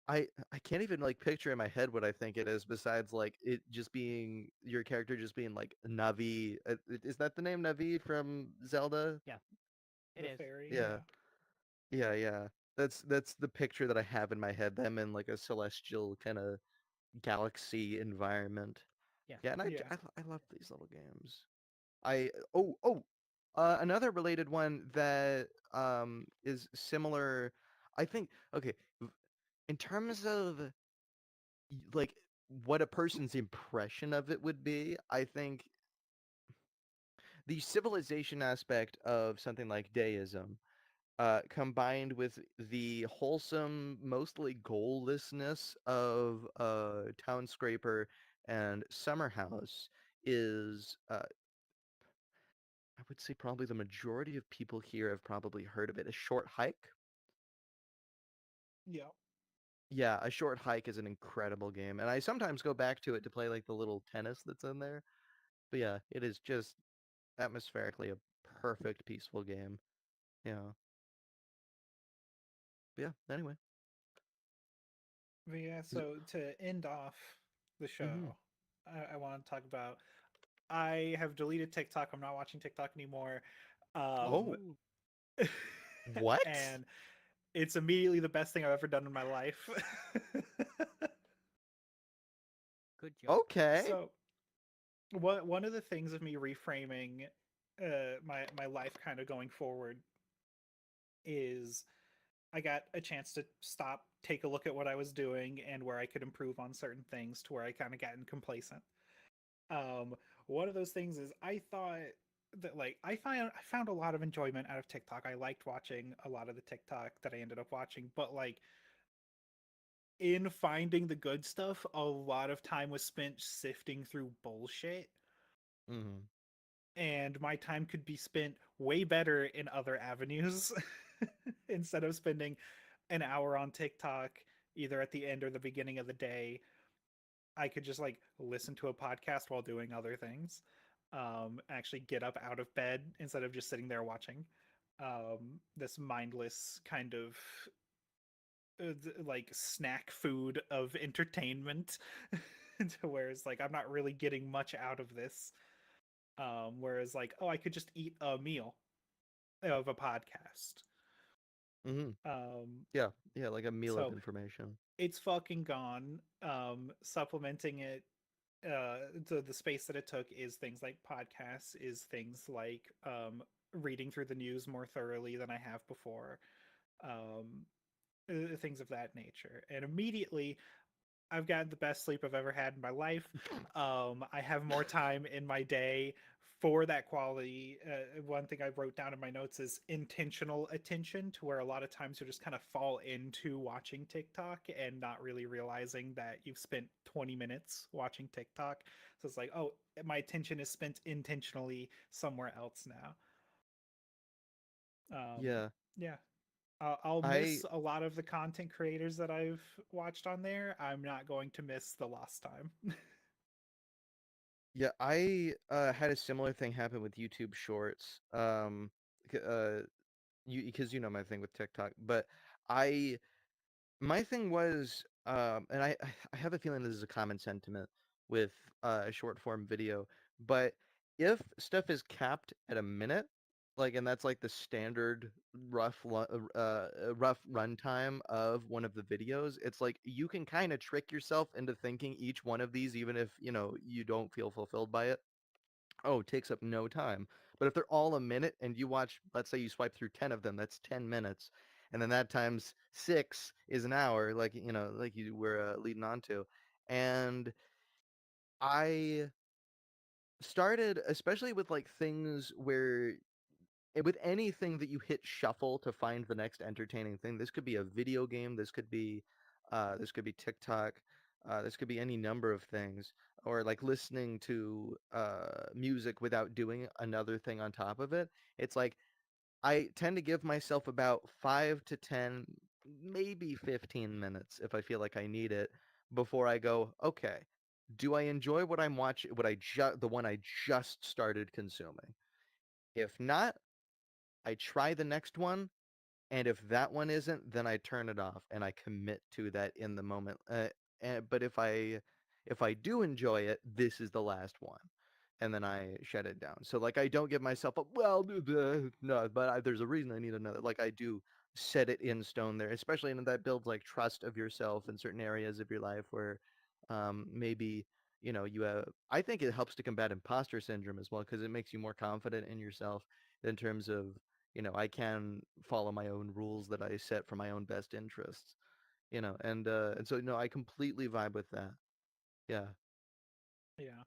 I can't even like picture in my head what I think it is besides like it just being your character just being like Navi. Is that the name Navi from Zelda? Yeah, it The is. fairy, Yeah. yeah. Yeah. That's the picture that I have in my head. Them in like a celestial kind of galaxy environment. Yeah. Yeah, and Yeah. I love these little games. I another related one that is similar. I think okay, in terms of like what a person's impression of it would be, I think the civilization aspect of something like deism, combined with the wholesome, mostly goallessness of Townscraper and Summer House is, I would say probably the majority of people here have probably heard of it. A short hike. Yeah. Yeah, a short hike is an incredible game, and I sometimes go back to it to play like the little tennis that's in there. But yeah, it is just atmospherically a perfect peaceful game. Yeah. But yeah. Anyway. But yeah, Is it- so to end off the Mhm. show, I want to talk about. I have deleted TikTok. I'm not watching TikTok anymore. Um, Oh, what? and it's immediately the best thing I've ever done in my life. Good job. Okay. So, one of the things of me reframing my life kind of going forward is I got a chance to stop, take a look at what I was doing and where I could improve on certain things to where I kind of gotten complacent. Um, one of those things is I thought that like I found a lot of enjoyment out of TikTok. I liked watching a lot of the TikTok that I ended up watching, but like in finding the good stuff, a lot of time was spent sifting through bullshit. Mhm. And my time could be spent way better in other avenues instead of spending an hour on TikTok either at the end or the beginning of the day. I could just like listen to a podcast while doing other things. Actually get up out of bed instead of just sitting there watching this mindless kind of like snack food of entertainment to where it's like I'm not really getting much out of this. Whereas like, oh, I could just eat a meal of a podcast. Mhm. Um, Yeah. Yeah, like a meal of so information. it's fucking gone. Supplementing it, the space that it took is things like podcasts, is things like reading through the news more thoroughly than I have before, um, things of that nature. And immediately, I've gotten the best sleep I've ever had in my life. I have more time in my day for that quality. One thing I wrote down in my notes is intentional attention, to where a lot of times you just kind of fall into watching TikTok and not really realizing that you've spent 20 minutes watching TikTok. So it's like, oh, my attention is spent intentionally somewhere else now. Yeah. Yeah, I'll I miss a lot of the content creators that I've watched on there. I'm not going to miss the lost time. yeah, I had a similar thing happen with YouTube Shorts. You because you know my thing with TikTok, but I my thing was, and I have a feeling this is a common sentiment with short form video, but if stuff is capped at a minute, like, and that's like the standard rough runtime of one of the videos, it's like you can kind of trick yourself into thinking each one of these, even if you don't feel fulfilled by it. Oh, it takes up no time. But if they're all a minute and you watch, let's say you swipe through 10 of them, that's 10 minutes. And then that times six is an hour, like you were leading on to. And I started, especially with like things where, with anything that you hit shuffle to find the next entertaining thing, this could be a video game, this could be TikTok, this could be any number of things, or like listening to music without doing another thing on top of it. It's like I tend to give myself about 5 to 10, maybe 15 minutes if I feel like I need it before I go, okay, do I enjoy what I'm watching, the one I just started consuming? If not, I try the next one, And if that one isn't, then I turn it off and I commit to that in the moment. But if I do enjoy it, this is the last one, and then I shut it down. So like I don't give myself a no, but there's a reason I need another. Like I do set it in stone there, especially and that builds like trust of yourself in certain areas of your life where maybe you have. I think it helps to combat imposter syndrome as well because it makes you more confident in yourself in terms of I can follow my own rules that I set for my own best interests, and so no, I completely vibe with that. Yeah, Yeah.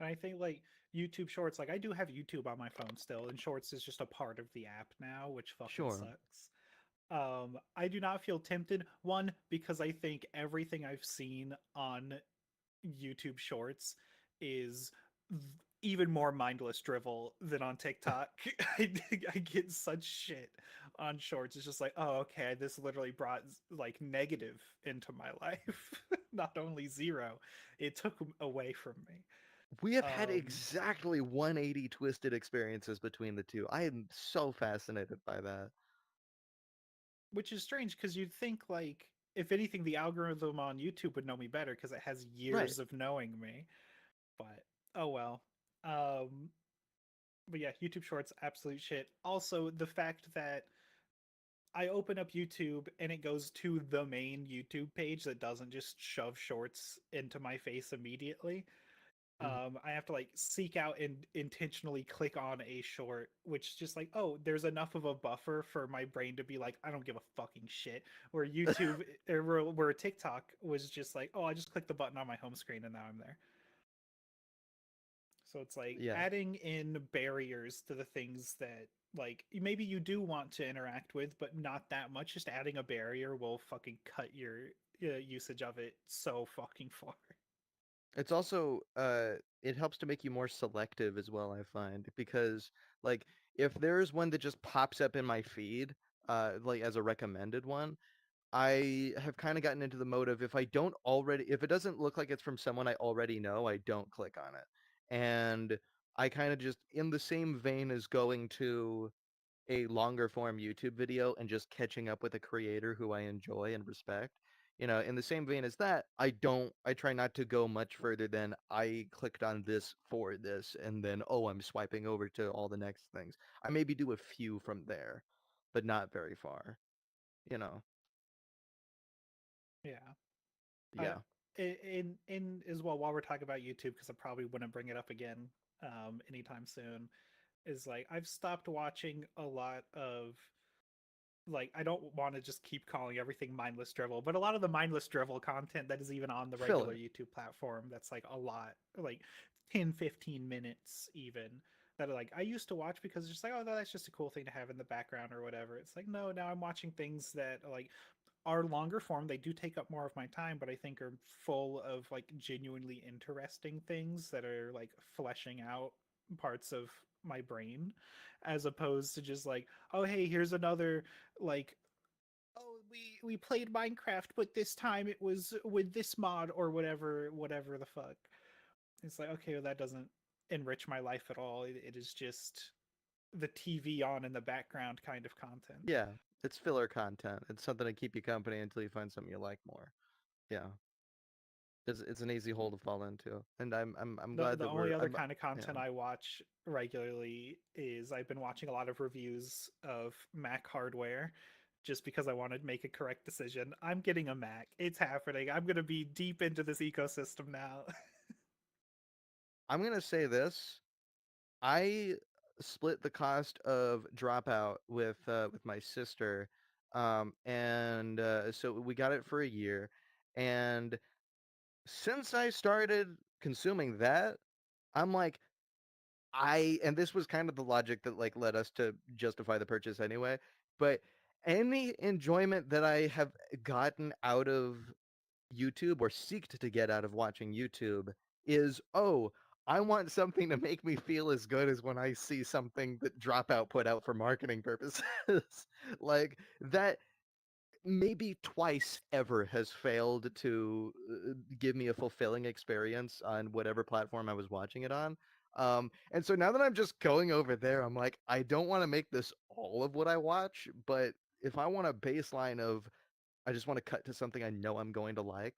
And I think like YouTube Shorts, like I do have YouTube on my phone still, and Shorts is just a part of the app now, which fucking sure. sucks. I do not feel tempted. One, because I think everything I've seen on YouTube Shorts is even more mindless drivel than on TikTok. I get such shit on Shorts. It's just like, oh, okay, this literally brought like negative into my life, not only zero. It took away from me. We have had Um, exactly 180 twisted experiences between the two. I am so fascinated by that. which is strange because you'd think like if anything, the algorithm on YouTube would know me better because it has Right. years of knowing me. But oh well. Um, but yeah, YouTube Shorts, absolute shit. Also, the fact that I open up YouTube and it goes to the main YouTube page that doesn't just shove shorts into my face immediately. Mhm. I have to like seek out and intentionally click on a short, which is just like, oh, there's enough of a buffer for my brain to be like, I don't give a fucking shit. Where YouTube, where TikTok was just like, oh, I just click the button on my home screen and now I'm there. So it's like Yeah. adding in barriers to the things that like maybe you do want to interact with, but not that much. Just adding a barrier will fucking cut your usage of it so fucking far. It's also it helps to make you more selective as well, I find, because like if there's one that just pops up in my feed, like as a recommended one, I have kind of gotten into the mode of if it doesn't look like it's from someone I already know, I don't click on it. And I kind of just in the same vein as going to a longer form YouTube video and just catching up with a creator who I enjoy and respect. In the same vein as that, I try not to go much further than I clicked on this for this and then, oh, I'm swiping over to all the next things. I maybe do a few from there, but not very far, you know. Yeah. I Yeah. in as well while we're talking about YouTube because I probably wouldn't bring it up again anytime soon is like I've stopped watching a lot of like I don't want to just keep calling everything mindless drivel, but a lot of the mindless drivel content that is even on the regular Filler. YouTube platform that's like a lot, like 10, 15 minutes even that like I used to watch because it's just like, oh, that's just a cool thing to have in the background or whatever. It's like, no, now I'm watching things that like are longer form. They do take up more of my time, but I think are full of like genuinely interesting things that are like fleshing out parts of my brain as opposed to just like, oh, hey, here's another like, oh, we played Minecraft, but this time it was with this mod or whatever the fuck. It's like, okay, well, that doesn't enrich my life at all. It is just the TV on in the background kind of content. Yeah. It's filler content. It's something to keep you company until you find something you like more. Yeah. It's an easy hole to fall into. And I'm glad The that only we're other I'm kind of yeah. content I watch regularly is I've been watching a lot of reviews of Mac hardware just because I want to make a correct decision. I'm getting a Mac. It's happening. I'm going to be deep into this ecosystem now. I'm gonna say this. I split the cost of Dropout with my sister, and so we got it for a year. And since I started consuming that, I'm like, and this was kind of the logic that like led us to justify the purchase anyway. But any enjoyment that I have gotten out of YouTube or seeked to get out of watching YouTube is, oh, I want something to make me feel as good as when I see something that Dropout put out for marketing purposes. Like that maybe twice ever has failed to give me a fulfilling experience on whatever platform I was watching it on. And so now that I'm just going over there, I'm like, I don't want to make this all of what I watch, but if I want a baseline of I just want to cut to something I know I'm going to like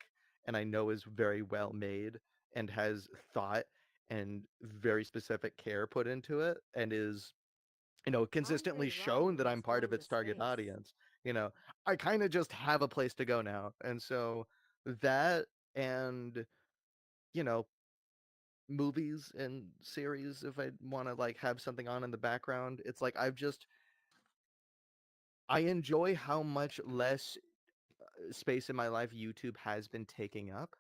and I know is very well made and has thought and very specific care put into it and is consistently Andre shown Ryan that I'm has part of joined the its target space. audience. I kind of just have a place to go now. And so that and, you know, movies and series, if I want to like have something on in the background, it's like I enjoy how much less space in my life YouTube has been taking up.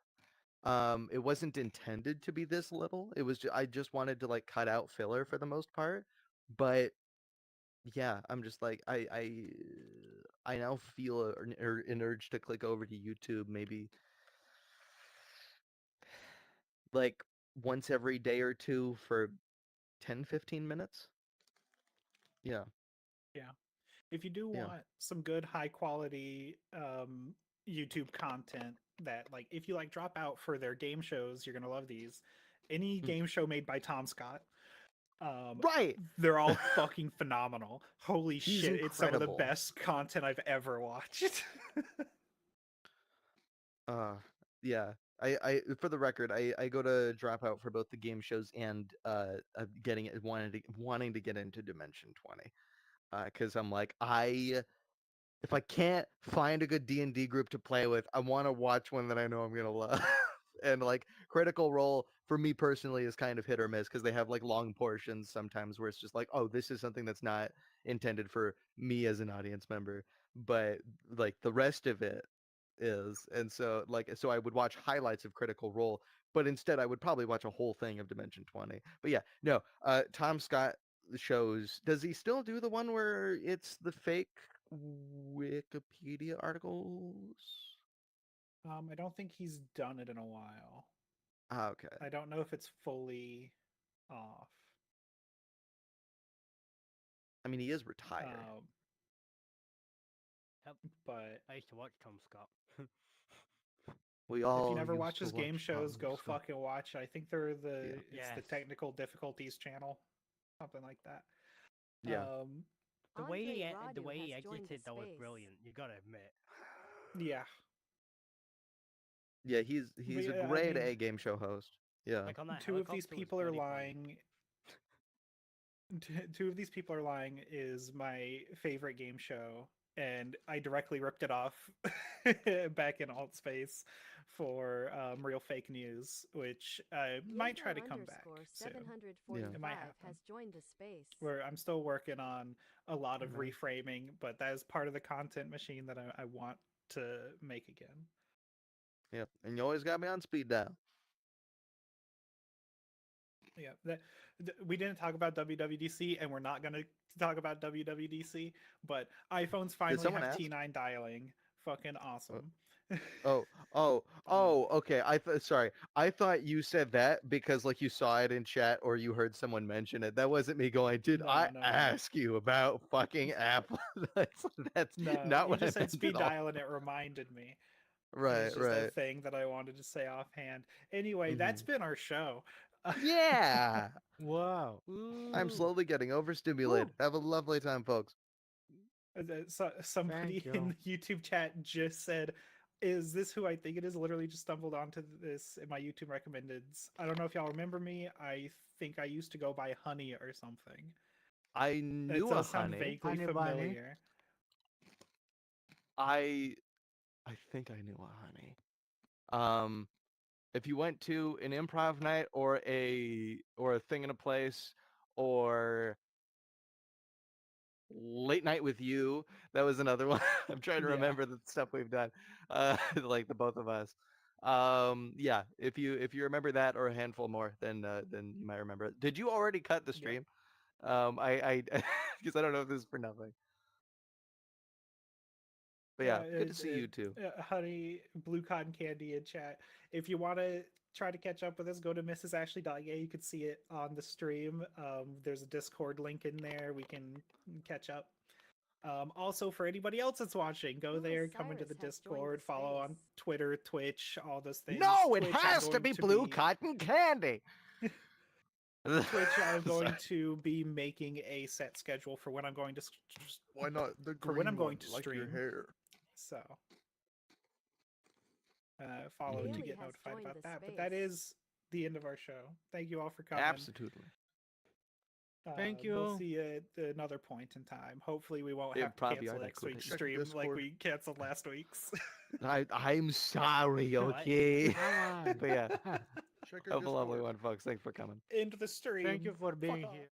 It wasn't intended to be this little. It was I just wanted to like cut out filler for the most part. But yeah, I'm just like I now feel an urge to click over to YouTube maybe like once every day or two for 10-15 minutes. Yeah, Yeah. If you do yeah. want some good high quality YouTube content that like if you like drop out for their game shows, you're gonna love these. Any Mm. game show made by Tom Scott. Right. They're all fucking phenomenal. Holy He's shit, it's some of the incredible. best content I've ever watched. Uh, yeah. I for the record, I go to Dropout for both the game shows and getting it wanting to get into Dimension 20. Because I'm like if I can't find a good D&D group to play with, I want to watch one that I know I'm gonna love. And like Critical Role for me personally is kind of hit or miss because they have like long portions sometimes where it's just like, oh, this is something that's not intended for me as an audience member, but like the rest of it is. And so I would watch highlights of Critical Role, but instead I would probably watch a whole thing of Dimension 20. But yeah, no, Tom Scott shows, does he still do the one where it's the fake Wikipedia articles? I don't think he's done it in a while. Okay. I don't know if it's fully off. I mean, he is retired. Yep. But I used to watch Tom Scott. We if all you never used watch to his game watch shows, Tom go Scott. fucking watch. I think they're Yeah. it's the Yes. technical difficulties channel, something like that. Yeah. The Andre way Radu he has joined the exited though was space. brilliant. You gotta admit. Yeah. Yeah, he's But a yeah, I great mean, A game show host. Yeah. Like on that two of these helicopter was people are bloody funny. lying. Two of these people are lying is my favorite game show, and I directly ripped it off back in alt space for Real Fake News, which I might try to come back soon. It might happen. has joined the space. Where I'm still working on a lot of Nice. reframing, but that is part of the content machine that I want to make again. Yeah. And you always got me on speed dial. Yeah, we didn't talk about WWDC, and we're not going to talk about WWDC, but iPhones finally someone have ask? T9 dialing. Fucking awesome. Okay. Sorry. I thought you said that because like you saw it in chat or you heard someone mention it. That wasn't me going, did I No. ask you about fucking Apple? that's No, not you what I just said meant speed at all. dial, and it reminded me. Right, It's just a right. thing that I wanted to say offhand. Anyway, that's been our show. Yeah. Wow. I'm Ooh. slowly getting overstimulated. Have a lovely time, folks. Somebody Thank in you. the YouTube chat just said, "Is this who I think it is?" Literally just stumbled onto this in my YouTube recommendeds. I don't know if y'all remember me. I think I used to go by Honey or something. I It knew a does sound honey. vaguely Honey bunny. familiar. I think I knew a honey. If you went to an improv night or a thing in a place or late night with you, that was another one. I'm trying to Yeah. remember the stuff we've done. Like the both of us. Yeah, if you remember that or a handful more, then you might remember it. Did you already cut the Yep. stream? I because I don't know if this is for nothing. But yeah, good to see you too. Honey, Blue Cotton Candy in chat. If you want to try to catch up with us, go to mrsashley.yeah. You can see it on the stream. There's a Discord link in there. We can catch up. Also, for anybody else that's watching, go Cool there, come into Cyrus the has joined the Discord, follow on space. Twitter, Twitch, all those things. No, it Twitch, I'm has to going be blue cotton candy. Twitch, I'm going to be making a set schedule for when I'm going to Why not the for when I'm going to like your stream. hair? So follow to Haley get has notified joined about the that. But that space. is the end of our show. Thank you all for coming. Absolutely. Thank We'll you. see you at another point in time. Hopefully, we won't It have to probably cancel are that next quick. week's Check stream like Discord. we canceled last week's. I'm sorry, What? okay? Come on. But yeah, Thank have a lovely one, folks. Thanks for coming. End the stream. you for Fuck being off. here.